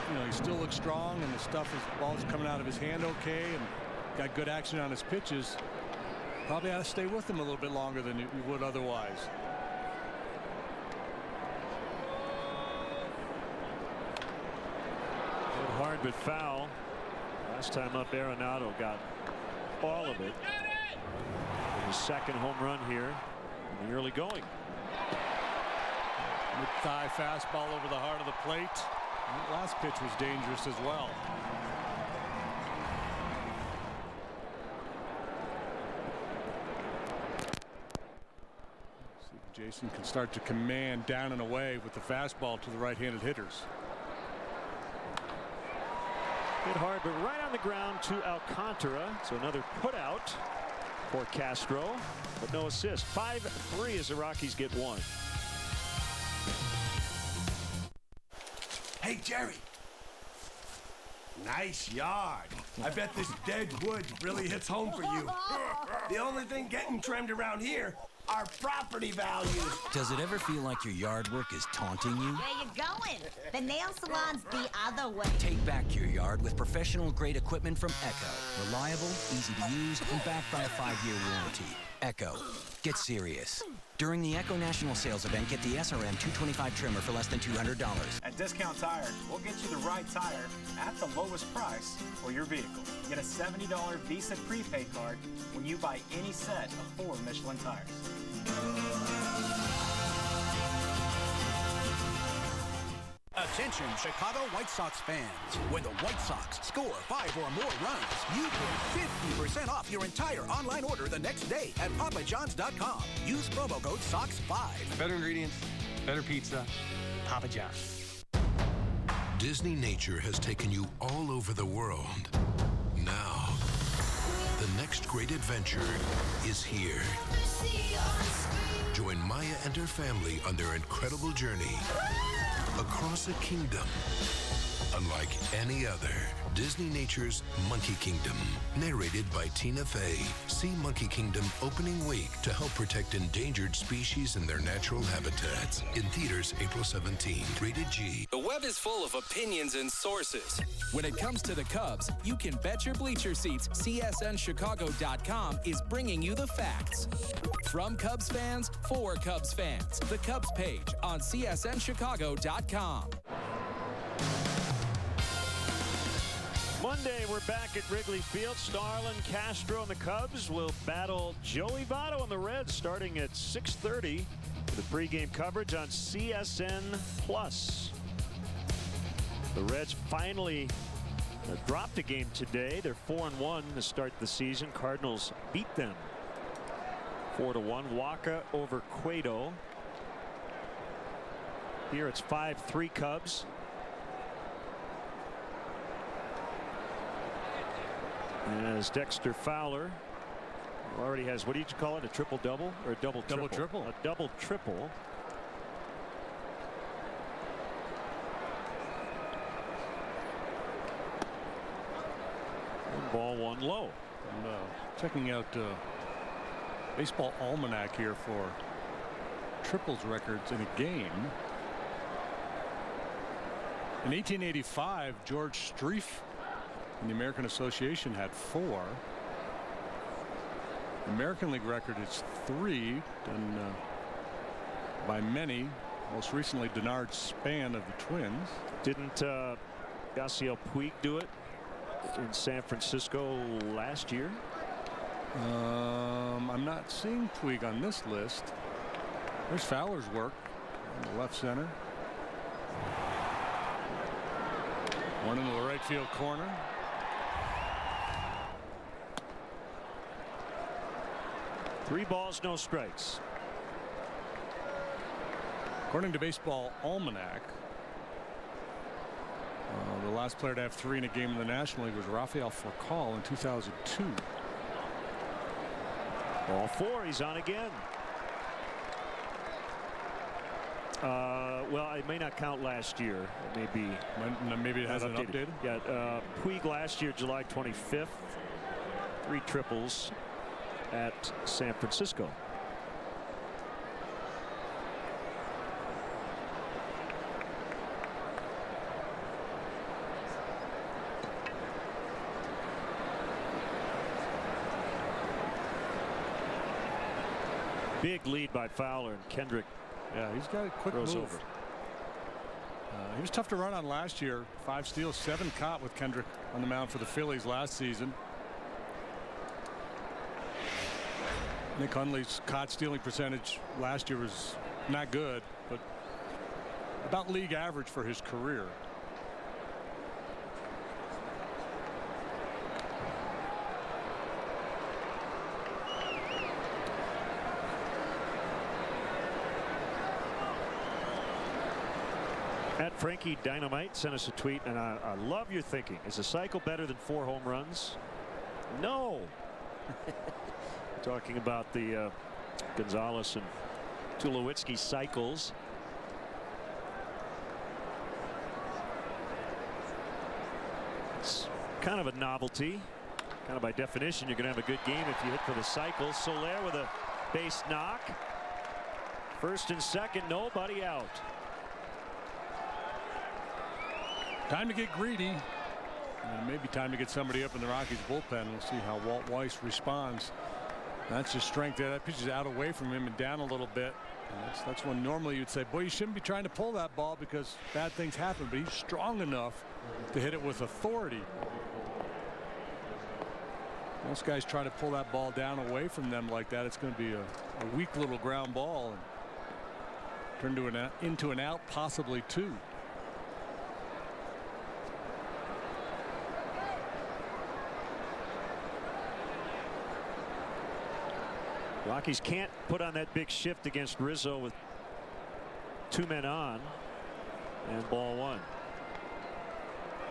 you know, he still looks strong and the ball's coming out of his hand okay and got good action on his pitches, probably ought to stay with him a little bit longer than you would otherwise. Hit hard but foul. Last time up, Arenado got all of it. His second home run here in the early going. Mid-thigh fastball over the heart of the plate. And that last pitch was dangerous as well. See if Jason can start to command down and away with the fastball to the right-handed hitters. Hit hard but right on the ground to Alcantara. So another put out for Castro, but no assist. 5-3 as the Rockies get one. Hey, Jerry. Nice yard. I bet this dead wood really hits home for you. The only thing getting trimmed around here are property values. Does it ever feel like your yard work is taunting you? Where you going? The nail salon's the other way. Take back your yard with professional-grade equipment from Echo. Reliable, easy to use, and backed by a 5-year warranty. Echo. Get serious. During the Echo National Sales Event, get the SRM 225 trimmer for less than $200. At Discount Tire, we'll get you the right tire at the lowest price for your vehicle. Get a $70 Visa prepaid card when you buy any set of 4 Michelin tires. Attention, Chicago White Sox fans. When the White Sox score 5 or more runs, you get 50% off your entire online order the next day at papajohns.com. Use promo code SOX5. Better ingredients, better pizza, Papa John's. Disney Nature has taken you all over the world. Now, the next great adventure is here. Join Maya and her family on their incredible journey across a kingdom unlike any other. Disney Nature's Monkey Kingdom, narrated by Tina Fey. See Monkey Kingdom opening week to help protect endangered species in their natural habitats. In theaters April 17. Rated G. The web is full of opinions and sources. When it comes to the Cubs, you can bet your bleacher seats CSNChicago.com is bringing you the facts. From Cubs fans, for Cubs fans. The Cubs page on CSNChicago.com. Monday, we're back at Wrigley Field. Starlin, Castro, and the Cubs will battle Joey Votto and the Reds starting at 6:30 for the pregame coverage on CSN+. The Reds finally dropped a game today. They're 4-1 to start the season. Cardinals beat them 4-1. Waka over Cueto. Here it's 5-3 Cubs. As Dexter Fowler already has, what did you call it, a triple-double or a double-triple? Double-triple. A double-triple. One ball, one low. And, checking out Baseball Almanac here for triples records in a game. In 1885, George Streif And the American Association had 4. The American League record is 3, done by many. Most recently, Denard Span of the Twins. Didn't Yasiel Puig do it in San Francisco last year? I'm not seeing Puig on this list. There's Fowler's work in the left center. One into the right field corner. Three balls, no strikes. According to Baseball Almanac, the last player to have 3 in a game in the National League was Rafael Furcal in 2002. Ball 4, he's on again. Well, it may not count last year. It may be. Maybe it hasn't updated. Yeah, Puig last year, July 25th. 3 triples at San Francisco. Big lead by Fowler, and Kendrick. Yeah, he's got a quick move. Over. He was tough to run on last year. 5 steals, 7 caught with Kendrick on the mound for the Phillies last season. Nick Hundley's caught stealing percentage last year was not good, but about league average for his career. At Frankie Dynamite sent us a tweet, and I love your thinking. Is a cycle better than 4 home runs? No. Talking about the Gonzalez and Tulowitzki cycles. It's kind of a novelty. Kind of by definition, you're going to have a good game if you hit for the cycle. Soler with a base knock. First and second, nobody out. Time to get greedy. And maybe time to get somebody up in the Rockies bullpen. We'll see how Walt Weiss responds. That's his strength there. That pitch is out away from him and down a little bit. And that's when normally you'd say, boy, you shouldn't be trying to pull that ball because bad things happen. But he's strong enough to hit it with authority. Most guys try to pull that ball down away from them like that. It's going to be a weak little ground ball and turn into an out, possibly 2. Rockies can't put on that big shift against Rizzo with 2 men on, and ball 1.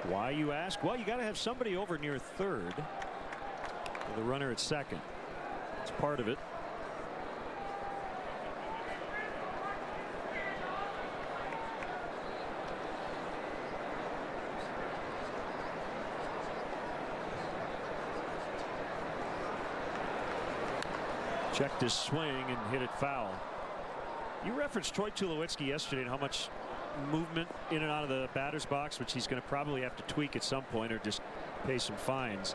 Why, you ask? Well, you got to have somebody over near third with a runner at second. It's part of it. Checked his swing and hit it foul. You referenced Troy Tulowitzki yesterday and how much movement in and out of the batter's box, which he's going to probably have to tweak at some point or just pay some fines.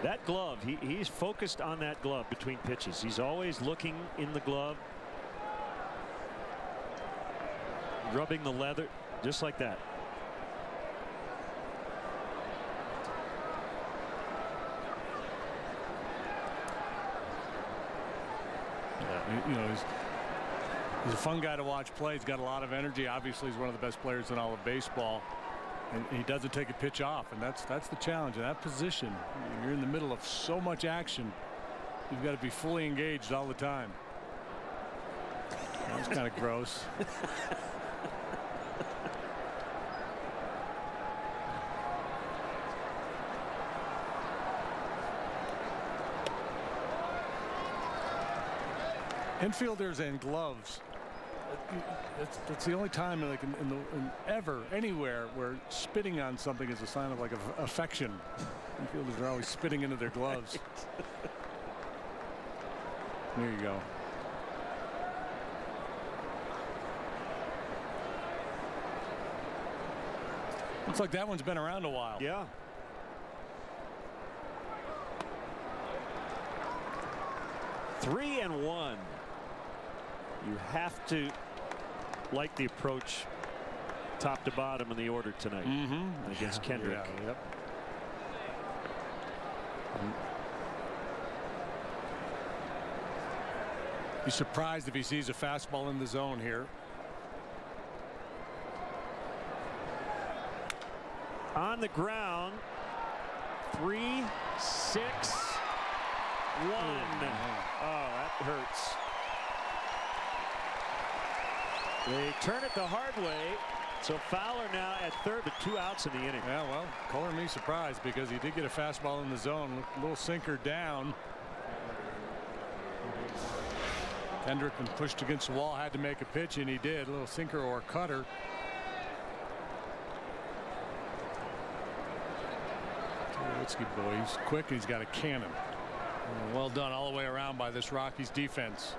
That glove, he's focused on that glove between pitches. He's always looking in the glove, rubbing the leather, just like that. You know, he's a fun guy to watch play. He's got a lot of energy. Obviously, he's one of the best players in all of baseball. And he doesn't take a pitch off, and that's the challenge. In that position, you're in the middle of so much action. You've got to be fully engaged all the time. That's kind of gross. Infielders and gloves. That's the only time, like in ever anywhere where spitting on something is a sign of like affection. Infielders are always spitting into their gloves. There you go. Looks like that one's been around a while. Yeah. 3-1. You have to like the approach top to bottom in the order tonight against Kendrick. Yeah, yep. Be surprised if he sees a fastball in the zone here. On the ground. 3-6-1. Oh, that hurts. They turn it the hard way. So Fowler now at third, but 2 outs in the inning. Yeah, well, color me surprised because he did get a fastball in the zone. A little sinker down. Kendrick when pushed against the wall had to make a pitch, and he did. A little sinker or cutter. Tulowitzki boy, he's quick and he's got a cannon. Well done all the way around by this Rockies defense.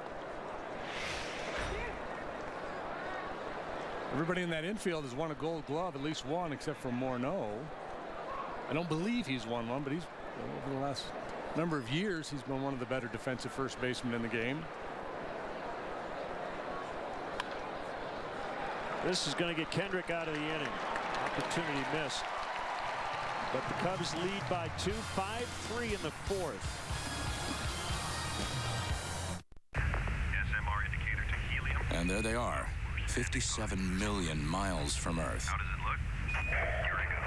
Everybody in that infield has won a Gold Glove, at least one, except for Morneau. I don't believe he's won one, but he's over the last number of years he's been one of the better defensive first basemen in the game. This is going to get Kendrick out of the inning. Opportunity missed. But the Cubs lead by 2, 5-3 in the 4th. SMR indicator to helium. And there they are, 57 million miles from Earth. How does it look? Here we go.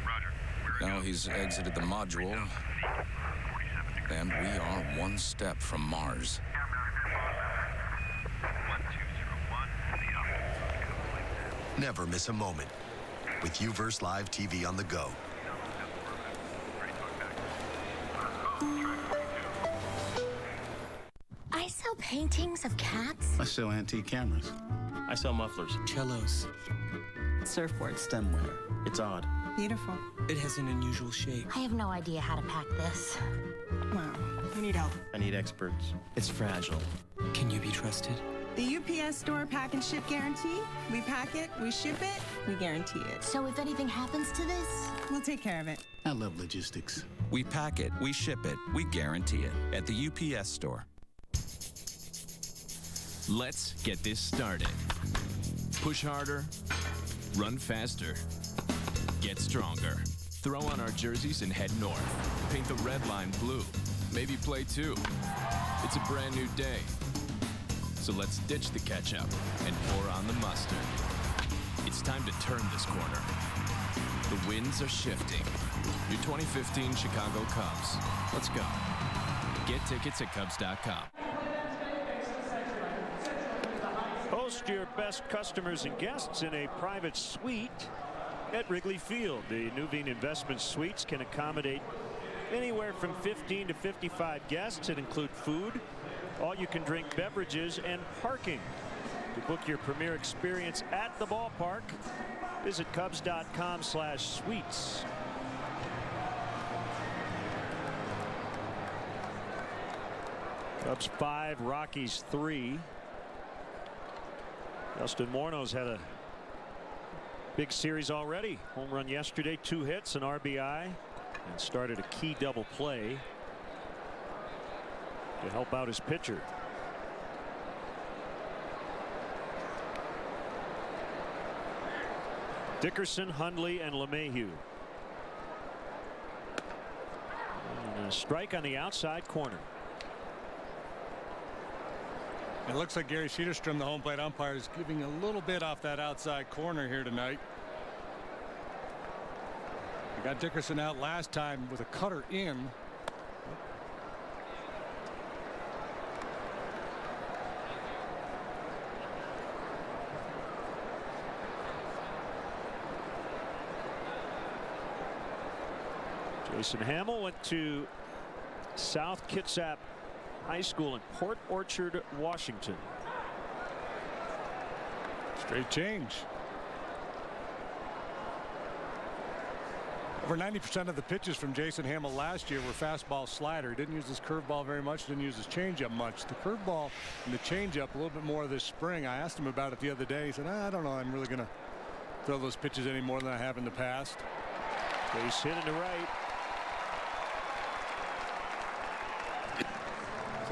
Roger. Now he's exited the module, and we are one step from Mars. 1201. Never miss a moment with UVerse Live TV on the go. I sell paintings of cats. I sell antique cameras. I sell mufflers, cellos, Surfboards. stemware. It's odd. Beautiful. It has an unusual shape. I have no idea how to pack this. Wow, I need help. I need experts. It's fragile. Can you be trusted? The UPS store pack and ship guarantee. We pack it, we ship it, we guarantee it. So if anything happens to this, we'll take care of it. I love logistics. We pack it, we ship it, we guarantee it at the UPS store. Let's get this started. Push harder, run faster, get stronger. Throw on our jerseys and head north. Paint the red line blue. Maybe play 2. It's a brand new day. So let's ditch the ketchup and pour on the mustard. It's time to turn this corner. The winds are shifting. Your 2015 Chicago Cubs. Let's go. Get tickets at Cubs.com. Host your best customers and guests in a private suite at Wrigley Field. The Nuveen Investment Suites can accommodate anywhere from 15 to 55 guests and include food, all-you-can-drink beverages, and parking. To book your premier experience at the ballpark, visit Cubs.com/suites. Cubs 5, Rockies 3. Justin Morneau's had a big series already. Home run yesterday, 2 hits, an RBI, and started a key double play to help out his pitcher. Dickerson, Hundley, and LeMahieu. And a strike on the outside corner. It looks like Gary Cedarstrom, the home plate umpire, is giving a little bit off that outside corner here tonight. We got Dickerson out last time with a cutter in. Jason Hamill went to South Kitsap High School in Port Orchard, Washington. Straight change. Over 90% of the pitches from Jason Hamill last year were fastball slider. He didn't use his curveball very much, didn't use his changeup much. The curveball and the changeup a little bit more this spring. I asked him about it the other day. He said, I don't know, I'm really going to throw those pitches any more than I have in the past. Base hit into right.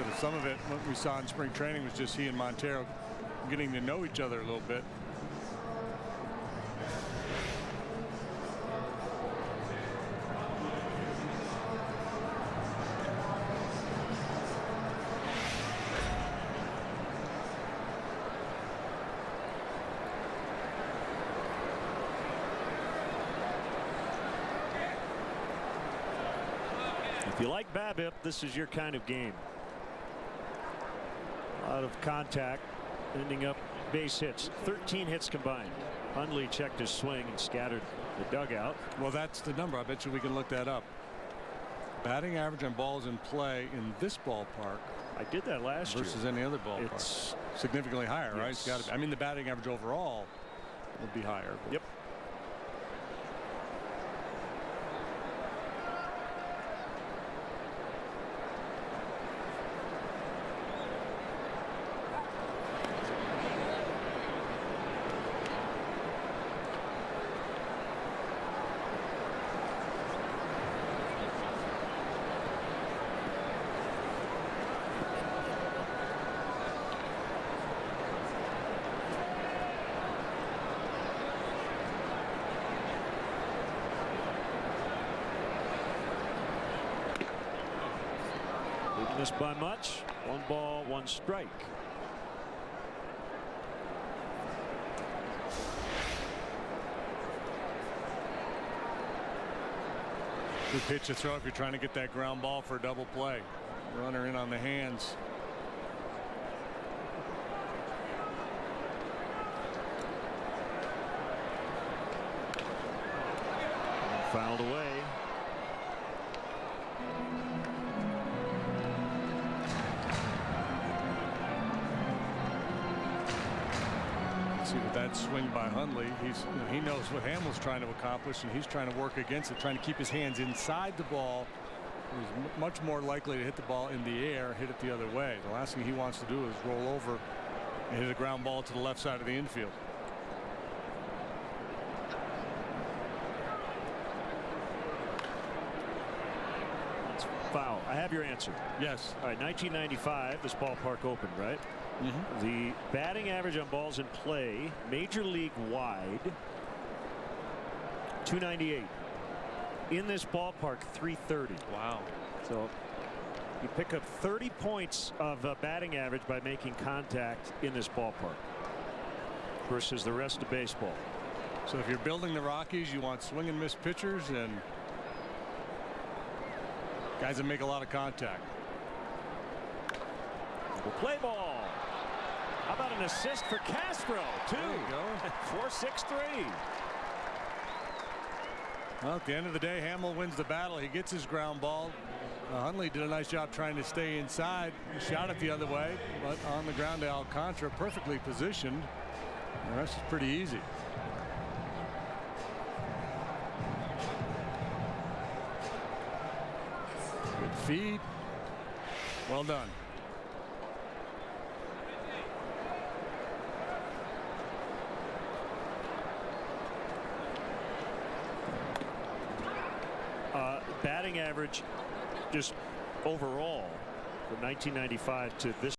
But some of it, what we saw in spring training, was just he and Montero getting to know each other a little bit. If you like BABIP, this is your kind of game. A lot of contact, ending up base hits. 13 hits combined. Hundley checked his swing and scattered the dugout. Well, that's the number. I bet you we can look that up. Batting average on balls in play in this ballpark. I did that last year. Versus any other ballpark. It's significantly higher, right? It's got to be. I mean, the batting average overall would be higher. Yep. Missed by much. 1 ball, 1 strike. Good pitch to throw if you're trying to get that ground ball for a double play. Runner in on the hands. Fouled away. See, with that swing by Hundley, he knows what Hamill's trying to accomplish, and he's trying to work against it, trying to keep his hands inside the ball. He's much more likely to hit the ball in the air, hit it the other way. The last thing he wants to do is roll over and hit a ground ball to the left side of the infield. It's foul. I have your answer. Yes. All right, 1995, this ballpark opened, right? Mm-hmm. The batting average on balls in play, major league wide, 298. In this ballpark, 330. Wow. So you pick up 30 points of batting average by making contact in this ballpark versus the rest of baseball. So if you're building the Rockies, you want swing and miss pitchers and guys that make a lot of contact. We'll play ball. How about an assist for Castro? 2. There you go. 4-6-3. Well, at the end of the day, Hamill wins the battle. He gets his ground ball. Hundley did a nice job trying to stay inside. He shot it the other way, but on the ground to Alcantara, perfectly positioned. The rest is pretty easy. Good feed. Well done. Batting average just overall from 1995 to this